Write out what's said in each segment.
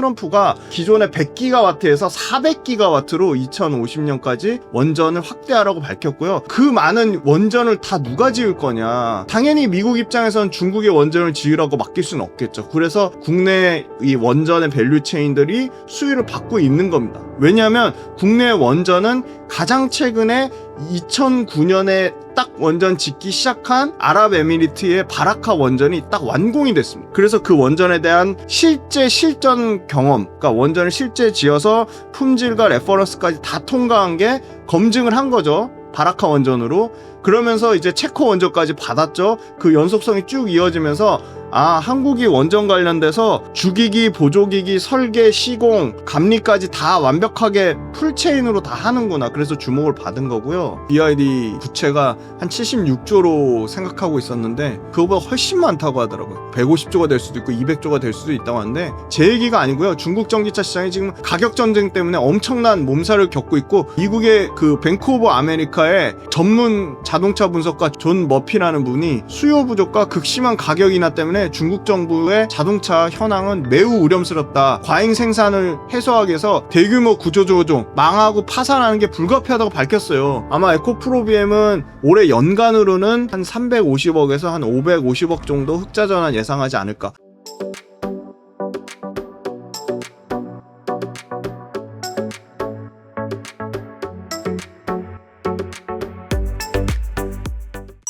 트럼프가 기존의 100기가와트에서 400기가와트로 2050년까지 원전을 확대하라고 밝혔고요. 그 많은 원전을 다 누가 지을 거냐. 당연히 미국 입장에서는 중국의 원전을 지으라고 맡길 수는 없겠죠. 그래서 국내 이 원전의 밸류체인들이 수위를 받고 있는 겁니다. 왜냐하면 국내 원전은 가장 최근에 2009년에 딱 원전 짓기 시작한 아랍에미리트의 바라카 원전이 딱 완공이 됐습니다. 그래서 그 원전에 대한 실제 실전 경험, 그러니까 원전을 실제 지어서 품질과 레퍼런스까지 다 통과한 게 검증을 한 거죠. 바라카 원전으로. 그러면서 이제 체코 원전까지 받았죠. 그 연속성이 쭉 이어지면서 한국이 원전 관련돼서 주기기, 보조기기, 설계, 시공, 감리까지 다 완벽하게 풀체인으로 다 하는구나. 그래서 주목을 받은 거고요. BID 부채가 한 76조로 생각하고 있었는데 그거보다 훨씬 많다고 하더라고요. 150조가 될 수도 있고 200조가 될 수도 있다고 하는데 제 얘기가 아니고요. 중국 전기차 시장이 지금 가격 전쟁 때문에 엄청난 몸살을 겪고 있고 미국의 그 뱅크 오브 아메리카의 전문 자동차 분석가 존 머피라는 분이 수요 부족과 극심한 가격 인하 때문에 중국 정부의 자동차 현황은 매우 우려스럽다. 과잉 생산을 해소하기 위해서 대규모 구조조정, 망하고 파산하는 게 불가피하다고 밝혔어요. 아마 에코프로비엠은 올해 연간으로는 한 350억에서 한 550억 정도 흑자 전환 예상하지 않을까.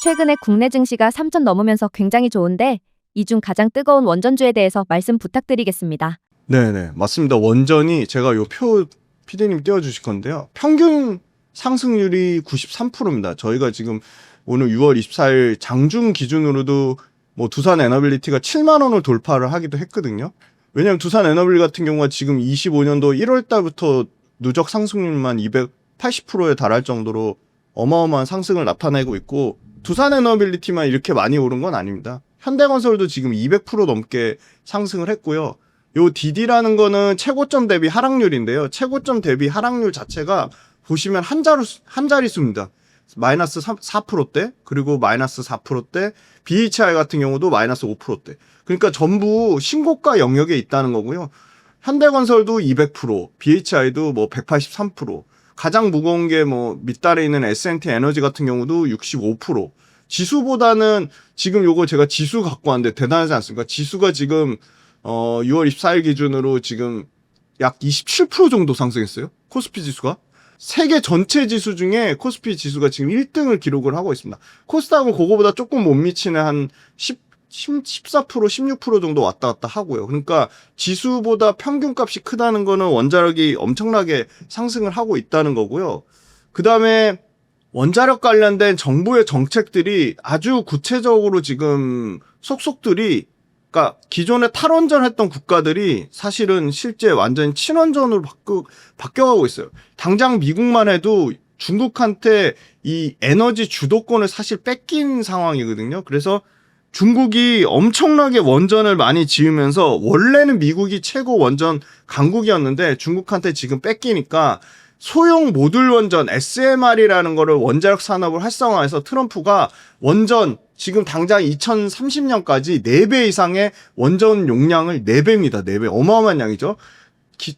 최근에 국내 증시가 3천 넘으면서 굉장히 좋은데 이 중 가장 뜨거운 원전주에 대해서 말씀 부탁드리겠습니다. 네네 맞습니다. 원전이 제가 요 표 피디님 띄워주실 건데요. 평균 상승률이 93%입니다. 저희가 지금 오늘 6월 24일 장중 기준으로도 뭐 두산 에너빌리티가 7만 원을 돌파를 하기도 했거든요. 왜냐하면 두산 에너빌 같은 경우가 지금 25년도 1월 달부터 누적 상승률만 280%에 달할 정도로 어마어마한 상승을 나타내고 있고 두산 에너빌리티만 이렇게 많이 오른 건 아닙니다. 현대건설도 지금 200% 넘게 상승을 했고요. 요 DD라는 거는 최고점 대비 하락률인데요. 최고점 대비 하락률 자체가 보시면 한 자릿수입니다. 마이너스 4%대, 그리고 마이너스 4%대, BHI 같은 경우도 마이너스 5%대. 그러니까 전부 신고가 영역에 있다는 거고요. 현대건설도 200%, BHI도 뭐 183%, 가장 무거운 게 뭐 밑달에 있는 S&T 에너지 같은 경우도 65%. 지수보다는 지금 요거 제가 지수 갖고 왔는데 대단하지 않습니까? 지수가 지금 6월 24일 기준으로 지금 약 27% 정도 상승했어요. 코스피 지수가. 세계 전체 지수 중에 코스피 지수가 지금 1등을 기록을 하고 있습니다. 코스닥은 그거보다 조금 못 미치는 한 14%, 16% 정도 왔다 갔다 하고요. 그러니까 지수보다 평균값이 크다는 거는 원자력이 엄청나게 상승을 하고 있다는 거고요. 그 다음에 원자력 관련된 정부의 정책들이 아주 구체적으로 지금 속속들이 그러니까 기존에 탈원전했던 국가들이 사실은 실제 완전히 친원전으로 바뀌어가고 있어요. 당장 미국만 해도 중국한테 이 에너지 주도권을 사실 뺏긴 상황이거든요. 그래서 중국이 엄청나게 원전을 많이 지으면서 원래는 미국이 최고 원전 강국이었는데 중국한테 지금 뺏기니까 소형 모듈 원전 SMR이라는 거를 원자력 산업을 활성화해서 트럼프가 원전 지금 당장 2030년까지 4배 이상의 원전 용량을 4배입니다. 4배. 어마어마한 양이죠.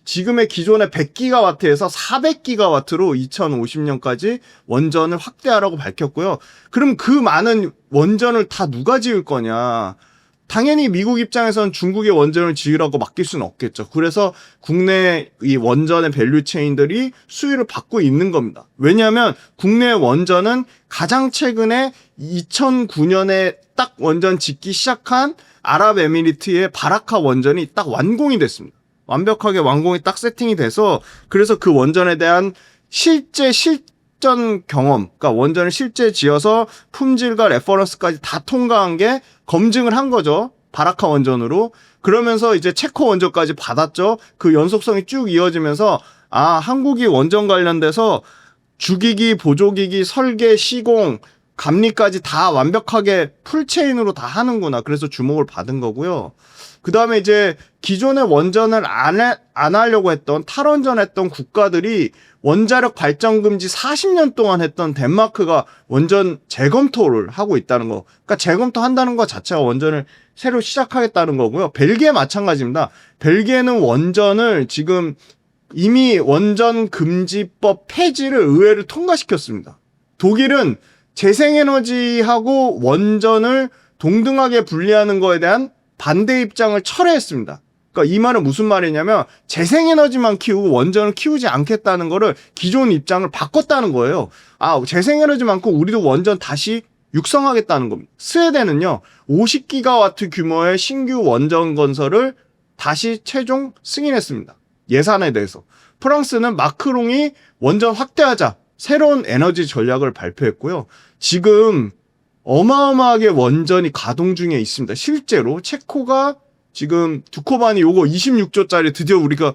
지금의 기존의 100기가와트에서 400기가와트로 2050년까지 원전을 확대하라고 밝혔고요. 그럼 그 많은 원전을 다 누가 지을 거냐. 당연히 미국 입장에서는 중국의 원전을 지으라고 맡길 수는 없겠죠. 그래서 국내 이 원전의 밸류체인들이 수위를 받고 있는 겁니다. 왜냐하면 국내 원전은 가장 최근에 2009년에 딱 원전 짓기 시작한 아랍에미리트의 바라카 원전이 딱 완공이 됐습니다. 완벽하게 완공이 딱 세팅이 돼서 그래서 그 원전에 대한 실전 경험, 그러니까 원전을 실제 지어서 품질과 레퍼런스까지 다 통과한 게 검증을 한 거죠. 바라카 원전으로. 그러면서 이제 체코 원전까지 받았죠. 그 연속성이 쭉 이어지면서 한국이 원전 관련돼서 주기기, 보조기기, 설계, 시공, 감리까지 다 완벽하게 풀체인으로 다 하는구나. 그래서 주목을 받은 거고요. 그 다음에 이제 기존의 원전을 안 하려고 했던, 탈원전했던 국가들이 원자력 발전 금지 40년 동안 했던 덴마크가 원전 재검토를 하고 있다는 거. 그러니까 재검토한다는 것 자체가 원전을 새로 시작하겠다는 거고요. 벨기에 마찬가지입니다. 벨기에는 원전을 지금 이미 원전 금지법 폐지를 의회를 통과시켰습니다. 독일은 재생에너지하고 원전을 동등하게 분리하는 거에 대한 반대 입장을 철회했습니다. 그러니까 이 말은 무슨 말이냐면 재생에너지만 키우고 원전을 키우지 않겠다는 거를 기존 입장을 바꿨다는 거예요. 재생에너지만큼 우리도 원전 다시 육성하겠다는 겁니다. 스웨덴은요, 50기가와트 규모의 신규 원전 건설을 다시 최종 승인했습니다. 예산에 대해서. 프랑스는 마크롱이 원전 확대하자 새로운 에너지 전략을 발표했고요. 지금 어마어마하게 원전이 가동 중에 있습니다. 실제로 체코가 지금 두코바니 요거 26조짜리 드디어 우리가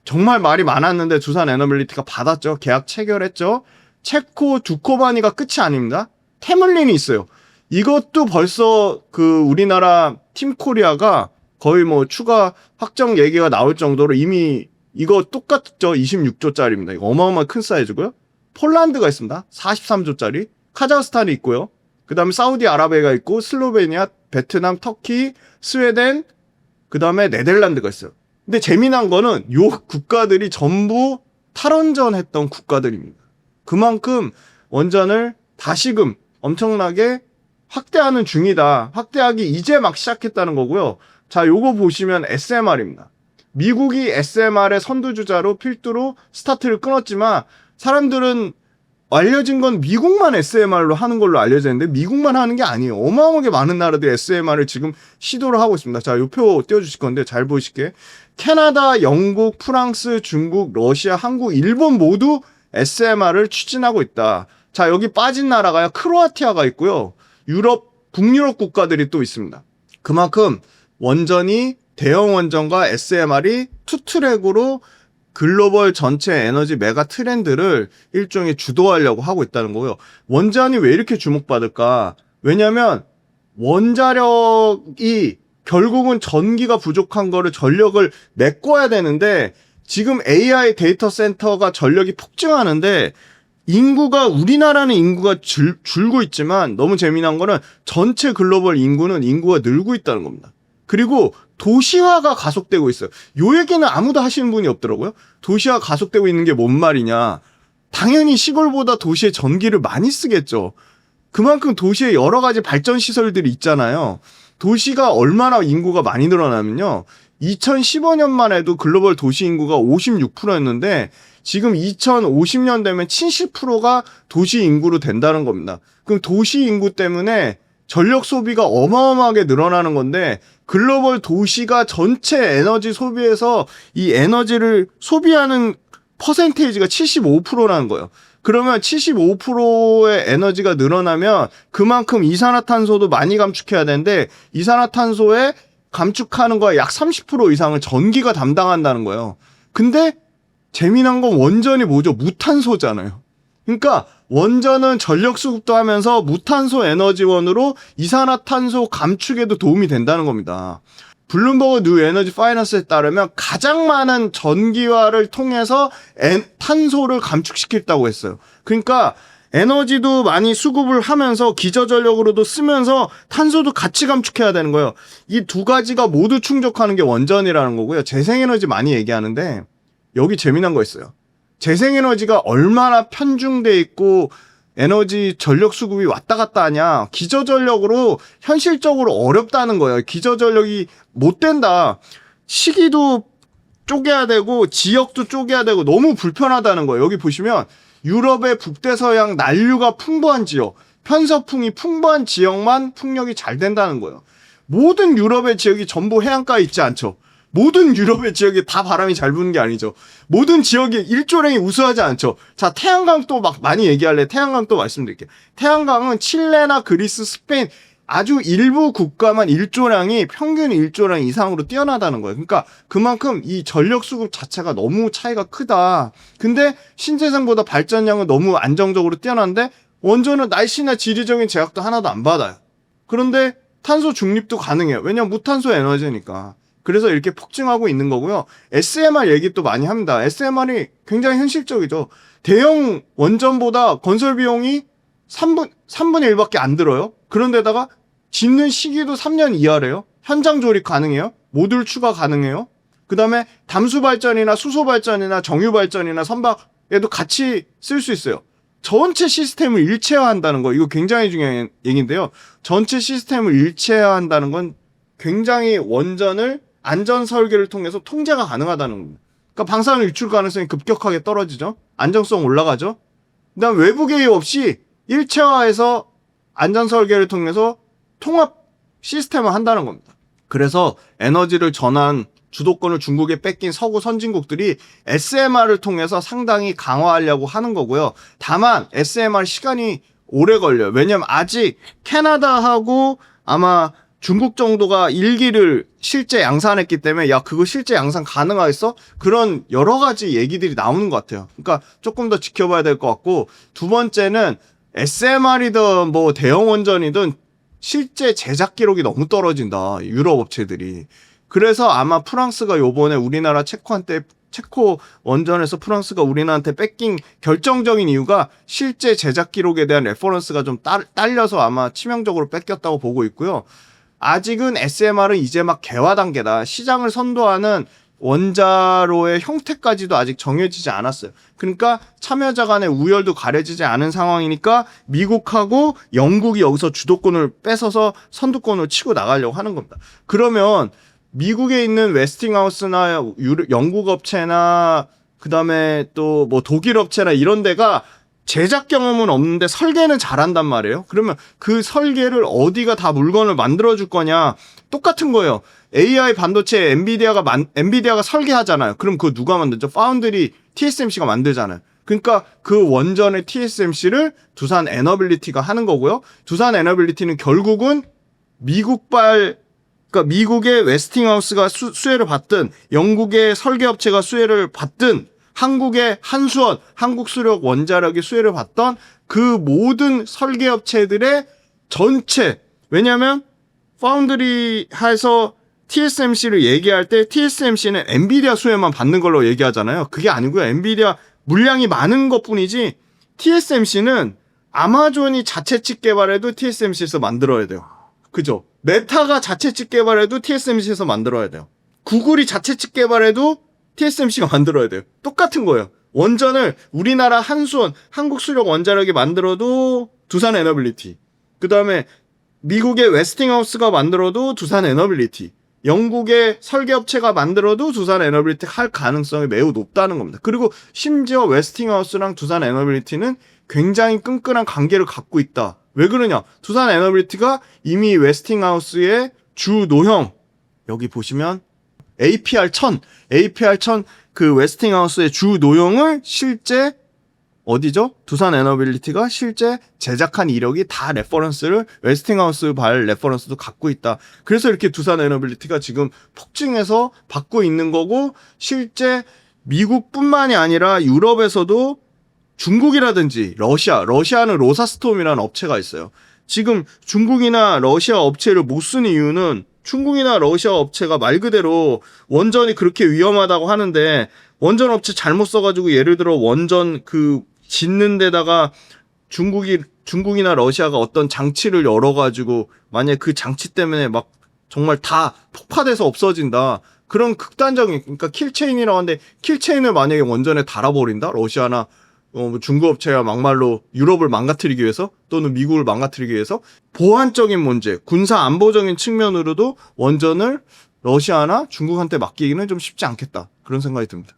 정말 말이 많았는데 두산 에너빌리티가 받았죠. 계약 체결했죠. 체코 두코바니가 끝이 아닙니다. 테물린이 있어요. 이것도 벌써 우리나라 팀코리아가 거의 추가 확정 얘기가 나올 정도로 이미 이거 똑같죠. 26조짜리입니다. 이거 어마어마한 큰 사이즈고요. 폴란드가 있습니다. 43조짜리. 카자흐스탄이 있고요. 그 다음에 사우디아라비아가 있고 슬로베니아, 베트남, 터키, 스웨덴, 그 다음에 네덜란드가 있어요. 근데 재미난 거는 요 국가들이 전부 탈원전 했던 국가들입니다. 그만큼 원전을 다시금 엄청나게 확대하는 중이다. 확대하기 이제 막 시작했다는 거고요. 자, 요거 보시면 SMR입니다. 미국이 SMR의 선두주자로 필두로 스타트를 끊었지만 사람들은 알려진 건 미국만 SMR로 하는 걸로 알려져 있는데 미국만 하는 게 아니에요. 어마어마하게 많은 나라들이 SMR을 지금 시도를 하고 있습니다. 자, 요 표 띄워주실 건데 잘 보실게. 캐나다, 영국, 프랑스, 중국, 러시아, 한국, 일본 모두 SMR을 추진하고 있다. 자, 여기 빠진 나라가요. 크로아티아가 있고요. 북유럽 국가들이 또 있습니다. 그만큼 원전이 대형 원전과 SMR이 투트랙으로 글로벌 전체 에너지 메가 트렌드를 일종의 주도하려고 하고 있다는 거고요. 원전이 왜 이렇게 주목받을까? 왜냐면 원자력이 결국은 전기가 부족한 거를 전력을 메꿔야 되는데 지금 AI 데이터 센터가 전력이 폭증하는데 우리나라는 인구가 줄고 있지만 너무 재미난 거는 전체 글로벌 인구가 늘고 있다는 겁니다. 그리고 도시화가 가속되고 있어요. 요 얘기는 아무도 하시는 분이 없더라고요. 도시화 가속되고 있는 게 뭔 말이냐. 당연히 시골보다 도시에 전기를 많이 쓰겠죠. 그만큼 도시에 여러 가지 발전 시설들이 있잖아요. 도시가 얼마나 인구가 많이 늘어나면요. 2015년만 해도 글로벌 도시 인구가 56%였는데 지금 2050년 되면 70%가 도시 인구로 된다는 겁니다. 그럼 도시 인구 때문에 전력 소비가 어마어마하게 늘어나는 건데 글로벌 도시가 전체 에너지 소비에서 이 에너지를 소비하는 퍼센테이지가 75%라는 거예요. 그러면 75%의 에너지가 늘어나면 그만큼 이산화탄소도 많이 감축해야 되는데 이산화탄소에 감축하는 거에 약 30% 이상을 전기가 담당한다는 거예요. 근데 재미난 건 원전이 뭐죠? 무탄소잖아요. 그러니까 원전은 전력 수급도 하면서 무탄소 에너지원으로 이산화탄소 감축에도 도움이 된다는 겁니다. 블룸버그 뉴 에너지 파이낸스에 따르면 가장 많은 전기화를 통해서 탄소를 감축시켰다고 했어요. 그러니까 에너지도 많이 수급을 하면서 기저전력으로도 쓰면서 탄소도 같이 감축해야 되는 거예요. 이 두 가지가 모두 충족하는 게 원전이라는 거고요. 재생에너지 많이 얘기하는데 여기 재미난 거 있어요. 재생에너지가 얼마나 편중돼 있고 에너지 전력 수급이 왔다 갔다 하냐. 기저전력으로 현실적으로 어렵다는 거예요. 기저전력이 못 된다. 시기도 쪼개야 되고 지역도 쪼개야 되고 너무 불편하다는 거예요. 여기 보시면 유럽의 북대서양 난류가 풍부한 지역, 편서풍이 풍부한 지역만 풍력이 잘 된다는 거예요. 모든 유럽의 지역이 전부 해안가에 있지 않죠. 모든 유럽의 지역이 다 바람이 잘 부는 게 아니죠. 모든 지역이 일조량이 우수하지 않죠. 자, 태양광 또 막 많이 얘기할래. 태양광 또 말씀드릴게요. 태양광은 칠레나 그리스, 스페인 아주 일부 국가만 일조량이 평균 일조량 이상으로 뛰어나다는 거예요. 그러니까 그만큼 이 전력 수급 자체가 너무 차이가 크다. 근데 신재생보다 발전량은 너무 안정적으로 뛰어난데 원전은 날씨나 지리적인 제약도 하나도 안 받아요. 그런데 탄소 중립도 가능해요. 왜냐면 무탄소 에너지니까. 그래서 이렇게 폭증하고 있는 거고요. SMR 얘기 또 많이 합니다. SMR이 굉장히 현실적이죠. 대형 원전보다 건설 비용이 3분의 1밖에 안 들어요. 그런데다가 짓는 시기도 3년 이하래요. 현장 조립 가능해요. 모듈 추가 가능해요. 그 다음에 담수 발전이나 수소 발전이나 정유 발전이나 선박에도 같이 쓸 수 있어요. 전체 시스템을 일체화한다는 거, 이거 굉장히 중요한 얘기인데요. 전체 시스템을 일체화한다는 건 굉장히 원전을 안전 설계를 통해서 통제가 가능하다는 겁니다. 그러니까 방사능 유출 가능성이 급격하게 떨어지죠. 안정성 올라가죠. 그다음 외부 개입 없이 일체화해서 안전 설계를 통해서 통합 시스템을 한다는 겁니다. 그래서 에너지를 전환 주도권을 중국에 뺏긴 서구 선진국들이 SMR을 통해서 상당히 강화하려고 하는 거고요. 다만 SMR 시간이 오래 걸려요. 왜냐면 아직 캐나다하고 아마 중국 정도가 일기를 실제 양산했기 때문에 야 그거 실제 양산 가능하겠어? 그런 여러 가지 얘기들이 나오는 것 같아요. 그러니까 조금 더 지켜봐야 될 것 같고, 두 번째는 SMR이든 뭐 대형 원전이든 실제 제작 기록이 너무 떨어진다, 유럽 업체들이. 그래서 아마 프랑스가 요번에 우리나라 체코 원전에서 프랑스가 우리나라한테 뺏긴 결정적인 이유가 실제 제작 기록에 대한 레퍼런스가 좀 딸려서 아마 치명적으로 뺏겼다고 보고 있고요. 아직은 SMR은 이제 막 개화 단계다. 시장을 선도하는 원자로의 형태까지도 아직 정해지지 않았어요. 그러니까 참여자 간의 우열도 가려지지 않은 상황이니까 미국하고 영국이 여기서 주도권을 뺏어서 선두권을 치고 나가려고 하는 겁니다. 그러면 미국에 있는 웨스팅하우스나 영국 업체나 그다음에 또 뭐 독일 업체나 이런 데가 제작 경험은 없는데 설계는 잘한단 말이에요. 그러면 그 설계를 어디가 다 물건을 만들어줄 거냐? 똑같은 거예요. AI 반도체 엔비디아가 설계하잖아요. 그럼 그거 누가 만들죠? 파운드리 TSMC가 만들잖아요. 그러니까 그 원전의 TSMC를 두산 에너빌리티가 하는 거고요. 두산 에너빌리티는 결국은 그러니까 미국의 웨스팅하우스가 수혜를 받든 영국의 설계업체가 수혜를 받든 한국의 한수원, 한국수력 원자력이 수혜를 받던 그 모든 설계업체들의 전체, 왜냐하면 파운드리에서 TSMC를 얘기할 때 TSMC는 엔비디아 수혜만 받는 걸로 얘기하잖아요. 그게 아니고요. 엔비디아 물량이 많은 것뿐이지 TSMC는 아마존이 자체 칩 개발해도 TSMC에서 만들어야 돼요. 그죠? 메타가 자체 칩 개발해도 TSMC에서 만들어야 돼요. 구글이 자체 칩 개발해도 TSMC가 만들어야 돼요. 똑같은 거예요. 원전을 우리나라 한수원, 한국수력 원자력이 만들어도 두산 에너빌리티. 그 다음에 미국의 웨스팅하우스가 만들어도 두산 에너빌리티. 영국의 설계업체가 만들어도 두산 에너빌리티 할 가능성이 매우 높다는 겁니다. 그리고 심지어 웨스팅하우스랑 두산 에너빌리티는 굉장히 끈끈한 관계를 갖고 있다. 왜 그러냐? 두산 에너빌리티가 이미 웨스팅하우스의 주 노형, 여기 보시면 APR1000 그 웨스팅하우스의 주 노형을 실제 어디죠? 두산 에너빌리티가 실제 제작한 이력이 다 레퍼런스를 웨스팅하우스 발 레퍼런스도 갖고 있다. 그래서 이렇게 두산 에너빌리티가 지금 폭증해서 받고 있는 거고, 실제 미국뿐만이 아니라 유럽에서도 중국이라든지 러시아는 로사스톰이라는 업체가 있어요. 지금 중국이나 러시아 업체를 못 쓰는 이유는 중국이나 러시아 업체가 말 그대로 원전이 그렇게 위험하다고 하는데 원전 업체 잘못 써가지고 예를 들어 원전 그 짓는 데다가 중국이나 러시아가 어떤 장치를 열어가지고 만약에 그 장치 때문에 막 정말 다 폭파돼서 없어진다. 그런 극단적인, 그러니까 킬체인이라고 하는데 킬체인을 만약에 원전에 달아버린다? 러시아나 중국 업체가 막말로 유럽을 망가뜨리기 위해서 또는 미국을 망가뜨리기 위해서 보안적인 문제, 군사 안보적인 측면으로도 원전을 러시아나 중국한테 맡기기는 좀 쉽지 않겠다. 그런 생각이 듭니다.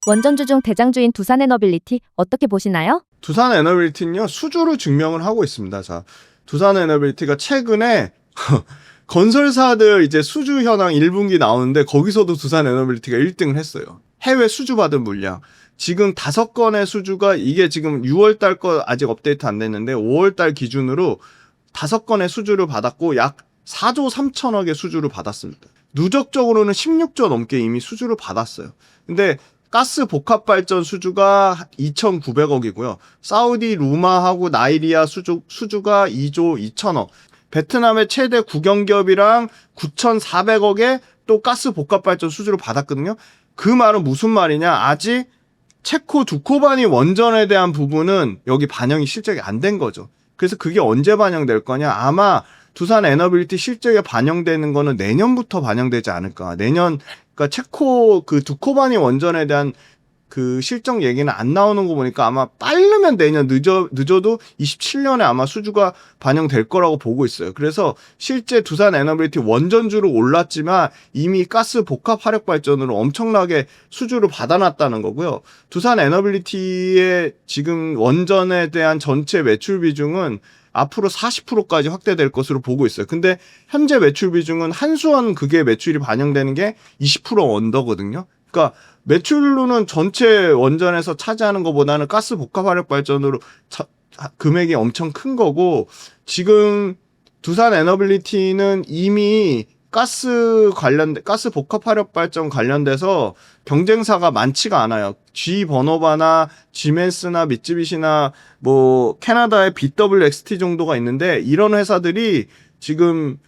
원전주 중 대장주인 두산에너빌리티 어떻게 보시나요? 두산 에너빌리티는요, 수주로 증명을 하고 있습니다. 자, 두산 에너빌리티가 최근에 건설사들 이제 수주 현황 1분기 나오는데 거기서도 두산 에너빌리티가 1등을 했어요. 해외 수주 받은 물량. 지금 5건의 수주가, 이게 지금 6월달 거 아직 업데이트 안 됐는데 5월달 기준으로 5건의 수주를 받았고 약 4조 3천억의 수주를 받았습니다. 누적적으로는 16조 넘게 이미 수주를 받았어요. 근데 가스 복합 발전 수주가 2,900억이고요. 사우디 루마하고 나이리아 수주가 2조 2천억. 베트남의 최대 국영기업이랑 9,400억의 또 가스 복합 발전 수주를 받았거든요. 그 말은 무슨 말이냐? 아직 체코 두코바니 원전에 대한 부분은 여기 반영이 실적이 안 된 거죠. 그래서 그게 언제 반영될 거냐? 아마 두산 에너빌리티 실적에 반영되는 거는 내년부터 반영되지 않을까. 내년, 그러니까 체코 그 두코바니 원전에 대한 그 실적 얘기는 안 나오는 거 보니까 아마 빠르면 내년 늦어도 27년에 아마 수주가 반영될 거라고 보고 있어요. 그래서 실제 두산 에너빌리티 원전주로 올랐지만 이미 가스 복합 화력 발전으로 엄청나게 수주를 받아놨다는 거고요. 두산 에너빌리티의 지금 원전에 대한 전체 매출 비중은 앞으로 40%까지 확대될 것으로 보고 있어요. 근데 현재 매출 비중은 한수원 그게 매출이 반영되는 게 20% 언더거든요. 그러니까 매출로는 전체 원전에서 차지하는 것보다는 가스 복합 화력 발전으로 금액이 엄청 큰 거고, 지금 두산 에너빌리티는 이미 가스 복합 화력 발전 관련돼서 경쟁사가 많지가 않아요. G 버너바나 지멘스나 미쯔비시나 뭐 캐나다의 BWXT 정도가 있는데, 이런 회사들이 지금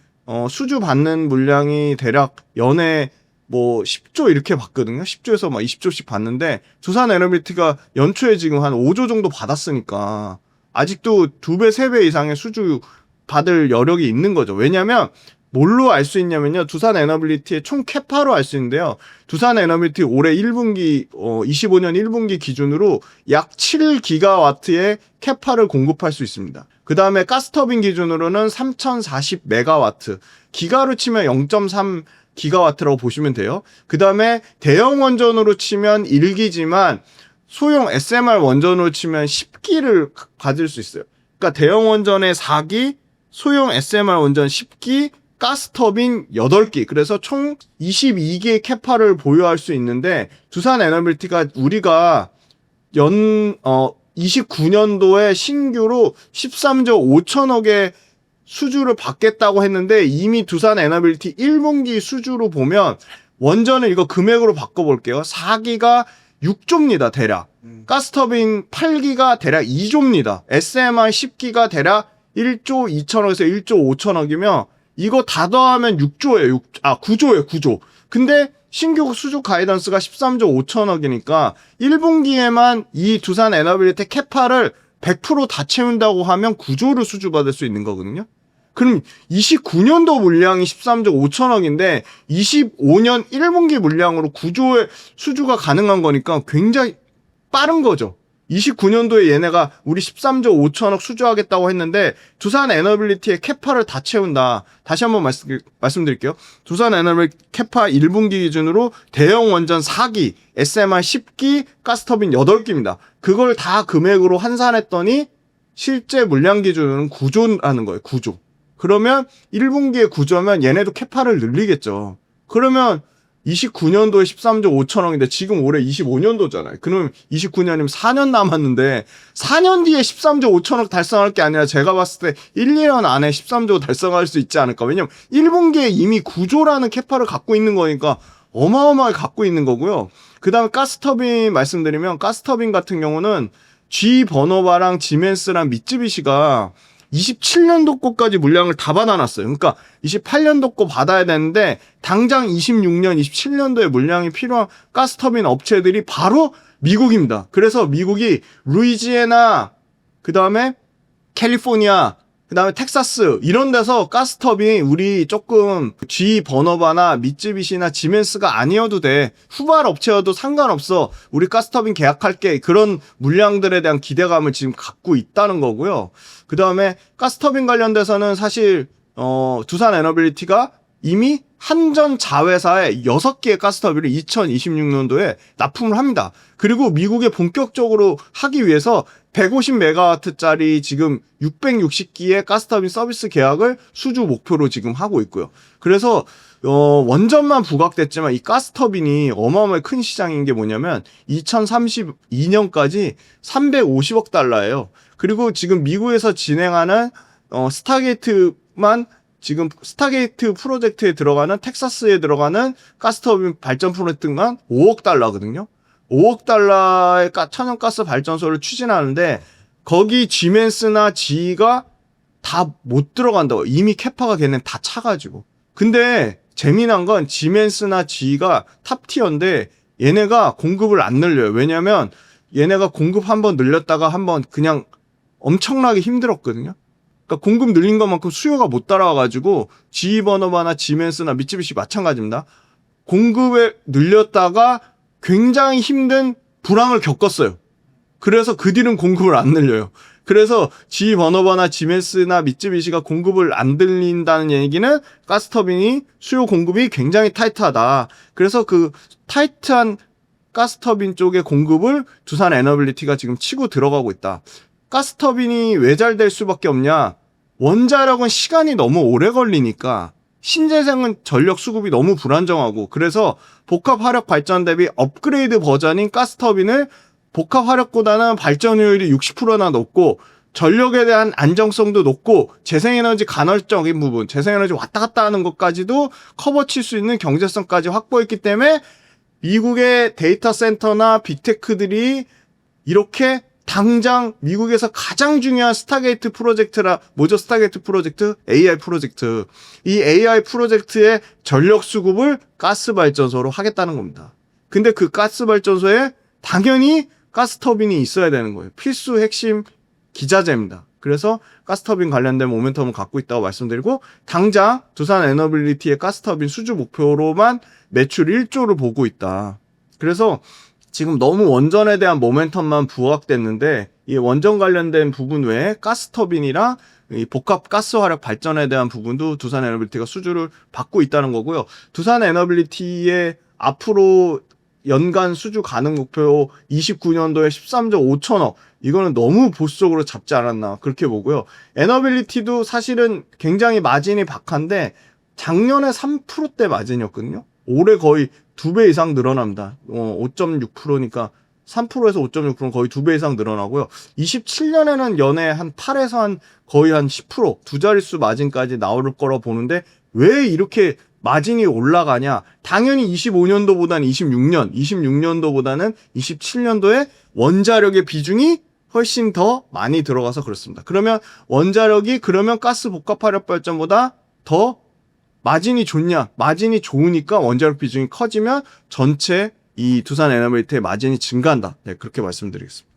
수주 받는 물량이 대략 연에 뭐 10조 이렇게 받거든요. 10조에서 막 20조씩 받는데, 두산 에너빌리티가 연초에 지금 한 5조 정도 받았으니까 아직도 2배, 3배 이상의 수주 받을 여력이 있는 거죠. 왜냐면 뭘로 알 수 있냐면요. 두산 에너빌리티의 총 캐파로 알 수 있는데요. 두산 에너빌리티 올해 1분기 25년 1분기 기준으로 약 7기가와트의 캐파를 공급할 수 있습니다. 그 다음에 가스터빈 기준으로는 3040메가와트, 기가로 치면 0.3 기가와트라고 보시면 돼요. 그 다음에 대형 원전으로 치면 1기지만 소형 SMR 원전으로 치면 10기를 받을 수 있어요. 그러니까 대형 원전에 4기, 소형 SMR 원전 10기, 가스터빈 8기. 그래서 총 22개의 캐파를 보유할 수 있는데, 두산 에너빌리티가 우리가 29년도에 신규로 13조 5천억의 수주를 받겠다고 했는데, 이미 두산 에너빌리티 1분기 수주로 보면 원전을 이거 금액으로 바꿔볼게요. 4기가 6조입니다, 대략. 가스터빈 8기가 대략 2조입니다. SMR 10기가 대략 1조 2천억에서 1조 5천억이며, 이거 다 더하면 6조예요. 9조예요, 9조. 근데 신규 수주 가이던스가 13조 5천억이니까 1분기에만 이 두산 에너빌리티 캐파를 100% 다 채운다고 하면 9조를 수주받을 수 있는 거거든요. 그럼 29년도 물량이 13조 5천억인데 25년 1분기 물량으로 9조의 수주가 가능한 거니까 굉장히 빠른 거죠. 29년도에 얘네가 우리 13조 5천억 수주하겠다고 했는데 두산 에너빌리티의 캐파를 다 채운다. 다시 한번 말씀드릴게요. 두산 에너빌리티 캐파 1분기 기준으로 대형 원전 4기, SMR 10기, 가스터빈 8기입니다. 그걸 다 금액으로 환산했더니 실제 물량 기준은 9조라는 거예요. 9조. 그러면 1분기에 9조면 얘네도 캐파를 늘리겠죠. 그러면 29년도에 13조 5천억인데 지금 올해 25년도잖아요. 그럼 29년이면 4년 남았는데 4년 뒤에 13조 5천억 달성할 게 아니라 제가 봤을 때 1, 2년 안에 13조 달성할 수 있지 않을까. 왜냐면 1분기에 이미 9조라는 캐파를 갖고 있는 거니까 어마어마하게 갖고 있는 거고요. 그 다음에 가스터빈 말씀드리면, 가스터빈 같은 경우는 G 버너바랑 지멘스랑 미쯔비시가 27년도 거까지 물량을 다 받아놨어요. 그러니까 28년도 거 받아야 되는데 당장 26년, 27년도에 물량이 필요한 가스터빈 업체들이 바로 미국입니다. 그래서 미국이 루이지애나, 그 다음에 캘리포니아, 그 다음에 텍사스 이런 데서 가스터빈 우리 조금 G 버너바나 미쯔비시나 지멘스가 아니어도 돼, 후발 업체여도 상관없어, 우리 가스터빈 계약할게, 그런 물량들에 대한 기대감을 지금 갖고 있다는 거고요. 그 다음에 가스터빈 관련돼서는 사실 두산 에너빌리티가 이미 한전 자회사에 6개의 가스터빈을 2026년도에 납품을 합니다. 그리고 미국에 본격적으로 하기 위해서 150메가와트짜리 지금 660기의 가스터빈 서비스 계약을 수주 목표로 지금 하고 있고요. 그래서 원전만 부각됐지만 이 가스터빈이 어마어마하게 큰 시장인 게 뭐냐면 2032년까지 350억 달러예요. 그리고 지금 미국에서 진행하는 스타게이트만, 지금 스타게이트 프로젝트에 들어가는, 텍사스에 들어가는 가스터빈 발전 프로젝트만 5억 달러거든요. 5억 달러의 천연가스 발전소를 추진하는데 거기 지멘스나 GE가 다 못 들어간다고. 이미 캐파가 걔는 다 차가지고. 근데 재미난 건 지멘스나 GE가 탑티어인데 얘네가 공급을 안 늘려요. 왜냐면 얘네가 공급 한번 늘렸다가 한번 그냥 엄청나게 힘들었거든요. 그러니까 공급 늘린 것만큼 수요가 못 따라와가지고 GE 버너바나 지멘스나 미쯔비시 마찬가지입니다. 공급에 늘렸다가 굉장히 힘든 불황을 겪었어요. 그래서 그 뒤는 공급을 안 늘려요. 그래서 GE 버너바나 지멘스나 미쯔비시가 공급을 안 늘린다는 얘기는 가스터빈이 수요 공급이 굉장히 타이트하다. 그래서 그 타이트한 가스터빈 쪽의 공급을 두산 에너빌리티가 지금 치고 들어가고 있다. 가스터빈이 왜 잘 될 수밖에 없냐? 원자력은 시간이 너무 오래 걸리니까 신재생은 전력 수급이 너무 불안정하고 그래서 복합 화력 발전 대비 업그레이드 버전인 가스터빈을 복합 화력보다는 발전효율이 60%나 높고 전력에 대한 안정성도 높고 재생에너지 간헐적인 부분, 재생에너지 왔다 갔다 하는 것까지도 커버칠 수 있는 경제성까지 확보했기 때문에 미국의 데이터 센터나 빅테크들이 이렇게 당장 미국에서 가장 중요한 스타게이트 프로젝트라 뭐죠? 스타게이트 프로젝트? AI 프로젝트. 이 AI 프로젝트의 전력 수급을 가스 발전소로 하겠다는 겁니다. 근데 그 가스 발전소에 당연히 가스터빈이 있어야 되는 거예요. 필수 핵심 기자재입니다. 그래서 가스터빈 관련된 모멘텀을 갖고 있다고 말씀드리고 당장 두산 에너빌리티의 가스터빈 수주 목표로만 매출 1조를 보고 있다. 그래서 지금 너무 원전에 대한 모멘텀만 부각됐는데 이 원전 관련된 부분 외에 가스터빈이랑 이 복합 가스 화력 발전에 대한 부분도 두산 에너빌리티가 수주를 받고 있다는 거고요. 두산 에너빌리티의 앞으로 연간 수주 가능 목표 29년도에 13조 5천억. 이거는 너무 보수적으로 잡지 않았나 그렇게 보고요. 에너빌리티도 사실은 굉장히 마진이 박한데 작년에 3%대 마진이었거든요. 올해 거의 2배 이상 늘어납니다. 5.6%니까 3%에서 5.6%는 거의 2배 이상 늘어나고요. 27년에는 연에 한 8에서 한 거의 한 10%, 두 자릿수 마진까지 나올 거라 보는데 왜 이렇게 마진이 올라가냐? 당연히 25년도보다는 26년도보다는 27년도에 원자력의 비중이 훨씬 더 많이 들어가서 그렇습니다. 그러면 원자력이 그러면 가스 복합화력 발전보다 더 마진이 좋냐? 마진이 좋으니까 원자력 비중이 커지면 전체 이 두산 에너빌리티의 마진이 증가한다. 네, 그렇게 말씀드리겠습니다.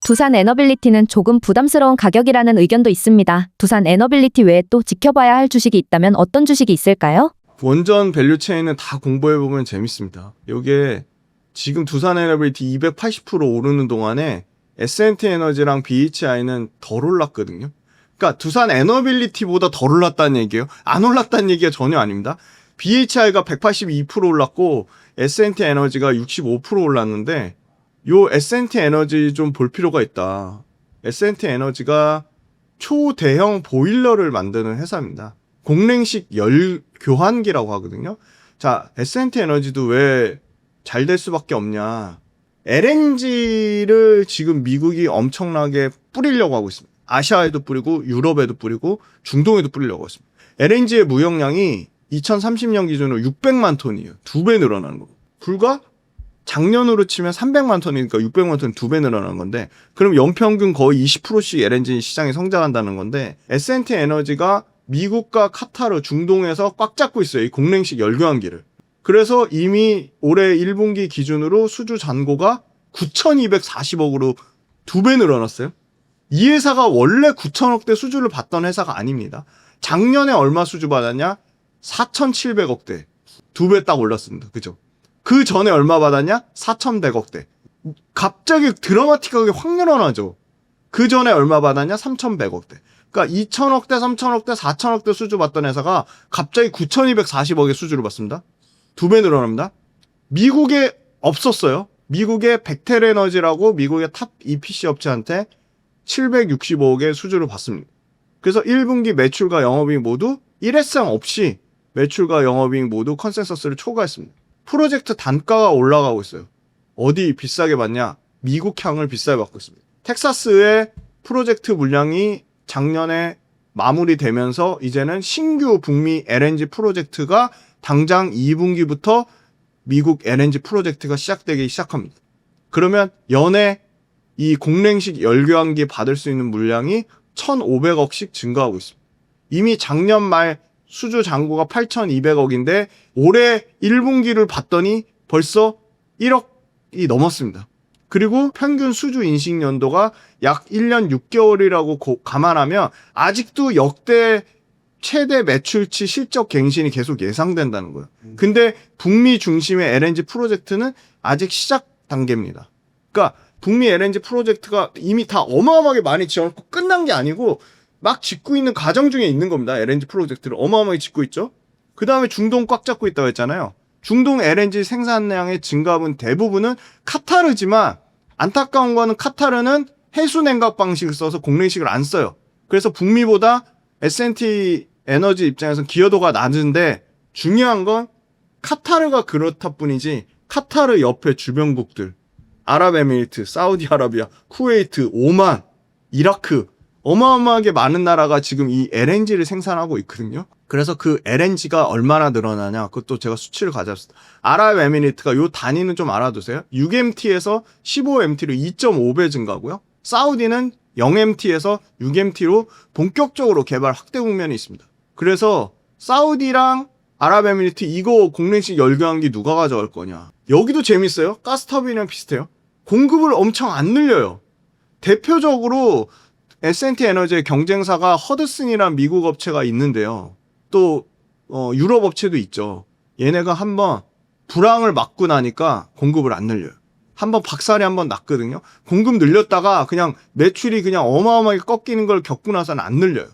두산 에너빌리티는 조금 부담스러운 가격이라는 의견도 있습니다. 두산 에너빌리티 외에 또 지켜봐야 할 주식이 있다면 어떤 주식이 있을까요? 원전 밸류체인은 다 공부해보면 재밌습니다. 이게 지금 두산 에너빌리티 280% 오르는 동안에 S&T 에너지랑 BHI는 덜 올랐거든요. 그러니까 두산 에너빌리티보다 덜 올랐다는 얘기예요. 안 올랐다는 얘기가 전혀 아닙니다. BHI가 182% 올랐고 S&T 에너지가 65% 올랐는데 요 S&T 에너지 좀 볼 필요가 있다. S&T 에너지가 초대형 보일러를 만드는 회사입니다. 공랭식 열 교환기라고 하거든요. 자, S&T 에너지도 왜 잘 될 수밖에 없냐. LNG를 지금 미국이 엄청나게 뿌리려고 하고 있습니다. 아시아에도 뿌리고 유럽에도 뿌리고 중동에도 뿌리려고 하고 있습니다. LNG의 무역량이 2030년 기준으로 600만 톤이에요. 2배 늘어나는 거. 불과 작년으로 치면 300만 톤이니까 600만 톤 2배 늘어나는 건데 그럼 연평균 거의 20%씩 LNG 시장이 성장한다는 건데 S&T 에너지가 미국과 카타르 중동에서 꽉 잡고 있어요. 이 공랭식 열교환기를. 그래서 이미 올해 1분기 기준으로 수주 잔고가 9,240억으로 2배 늘어났어요. 이 회사가 원래 9천억대 수주를 받던 회사가 아닙니다. 작년에 얼마 수주 받았냐? 4,700억대. 2배 딱 올랐습니다. 그죠? 그 전에 얼마 받았냐? 4,100억대. 갑자기 드라마틱하게 확 늘어나죠. 그 전에 얼마 받았냐? 3,100억대. 그러니까 2,000억대, 3,000억대, 4,000억대 수주 받던 회사가 갑자기 9,240억의 수주를 받습니다. 2배 늘어납니다. 미국에 없었어요. 미국의 벡텔에너지라고 미국의 탑 EPC 업체한테 765억의 수주를 받습니다. 그래서 1분기 매출과 영업이익 모두 일회성 없이 매출과 영업이익 모두 컨센서스를 초과했습니다. 프로젝트 단가가 올라가고 있어요. 어디 비싸게 받냐? 미국 향을 비싸게 받고 있습니다. 텍사스의 프로젝트 물량이 작년에 마무리되면서 이제는 신규 북미 LNG 프로젝트가 당장 2분기부터 미국 LNG 프로젝트가 시작되기 시작합니다. 그러면 연에 이 공랭식 열교환기 받을 수 있는 물량이 1,500억씩 증가하고 있습니다. 이미 작년 말 수주 잔고가 8,200억인데 올해 1분기를 봤더니 벌써 1억이 넘었습니다. 그리고 평균 수주 인식 연도가 약 1년 6개월이라고 감안하면 아직도 역대 최대 매출치 실적 갱신이 계속 예상된다는 거예요. 근데 북미 중심의 LNG 프로젝트는 아직 시작 단계입니다. 그러니까 북미 LNG 프로젝트가 이미 다 어마어마하게 많이 지어놓고 끝난 게 아니고 막 짓고 있는 과정 중에 있는 겁니다. LNG 프로젝트를 어마어마하게 짓고 있죠. 그 다음에 중동 꽉 잡고 있다고 했잖아요. 중동 LNG 생산량의 증가분 대부분은 카타르지만 안타까운 거는 카타르는 해수 냉각 방식을 써서 공랭식을 안 써요. 그래서 북미보다 S&T 에너지 입장에서는 기여도가 낮은데 중요한 건 카타르가 그렇다 뿐이지 카타르 옆에 주변국들 아랍에미리트, 사우디아라비아, 쿠웨이트, 오만, 이라크 어마어마하게 많은 나라가 지금 이 LNG를 생산하고 있거든요. 그래서 그 LNG가 얼마나 늘어나냐 그것도 제가 수치를 가져왔습니다. 아랍에미리트가 요 단위는 좀 알아두세요. 6MT에서 15MT로 2.5배 증가고요. 사우디는 0MT에서 6MT로 본격적으로 개발 확대 국면이 있습니다. 그래서 사우디랑 아랍에미리트 이거 공랭식 열교환기 누가 가져갈 거냐. 여기도 재밌어요. 가스터빈이랑 비슷해요. 공급을 엄청 안 늘려요. 대표적으로 S&T 에너지의 경쟁사가 허드슨이라는 미국 업체가 있는데요. 또 유럽 업체도 있죠. 얘네가 한번 불황을 맞고 나니까 공급을 안 늘려요. 한번 박살이 한번 났거든요. 공급 늘렸다가 그냥 매출이 그냥 어마어마하게 꺾이는 걸 겪고 나서는 안 늘려요.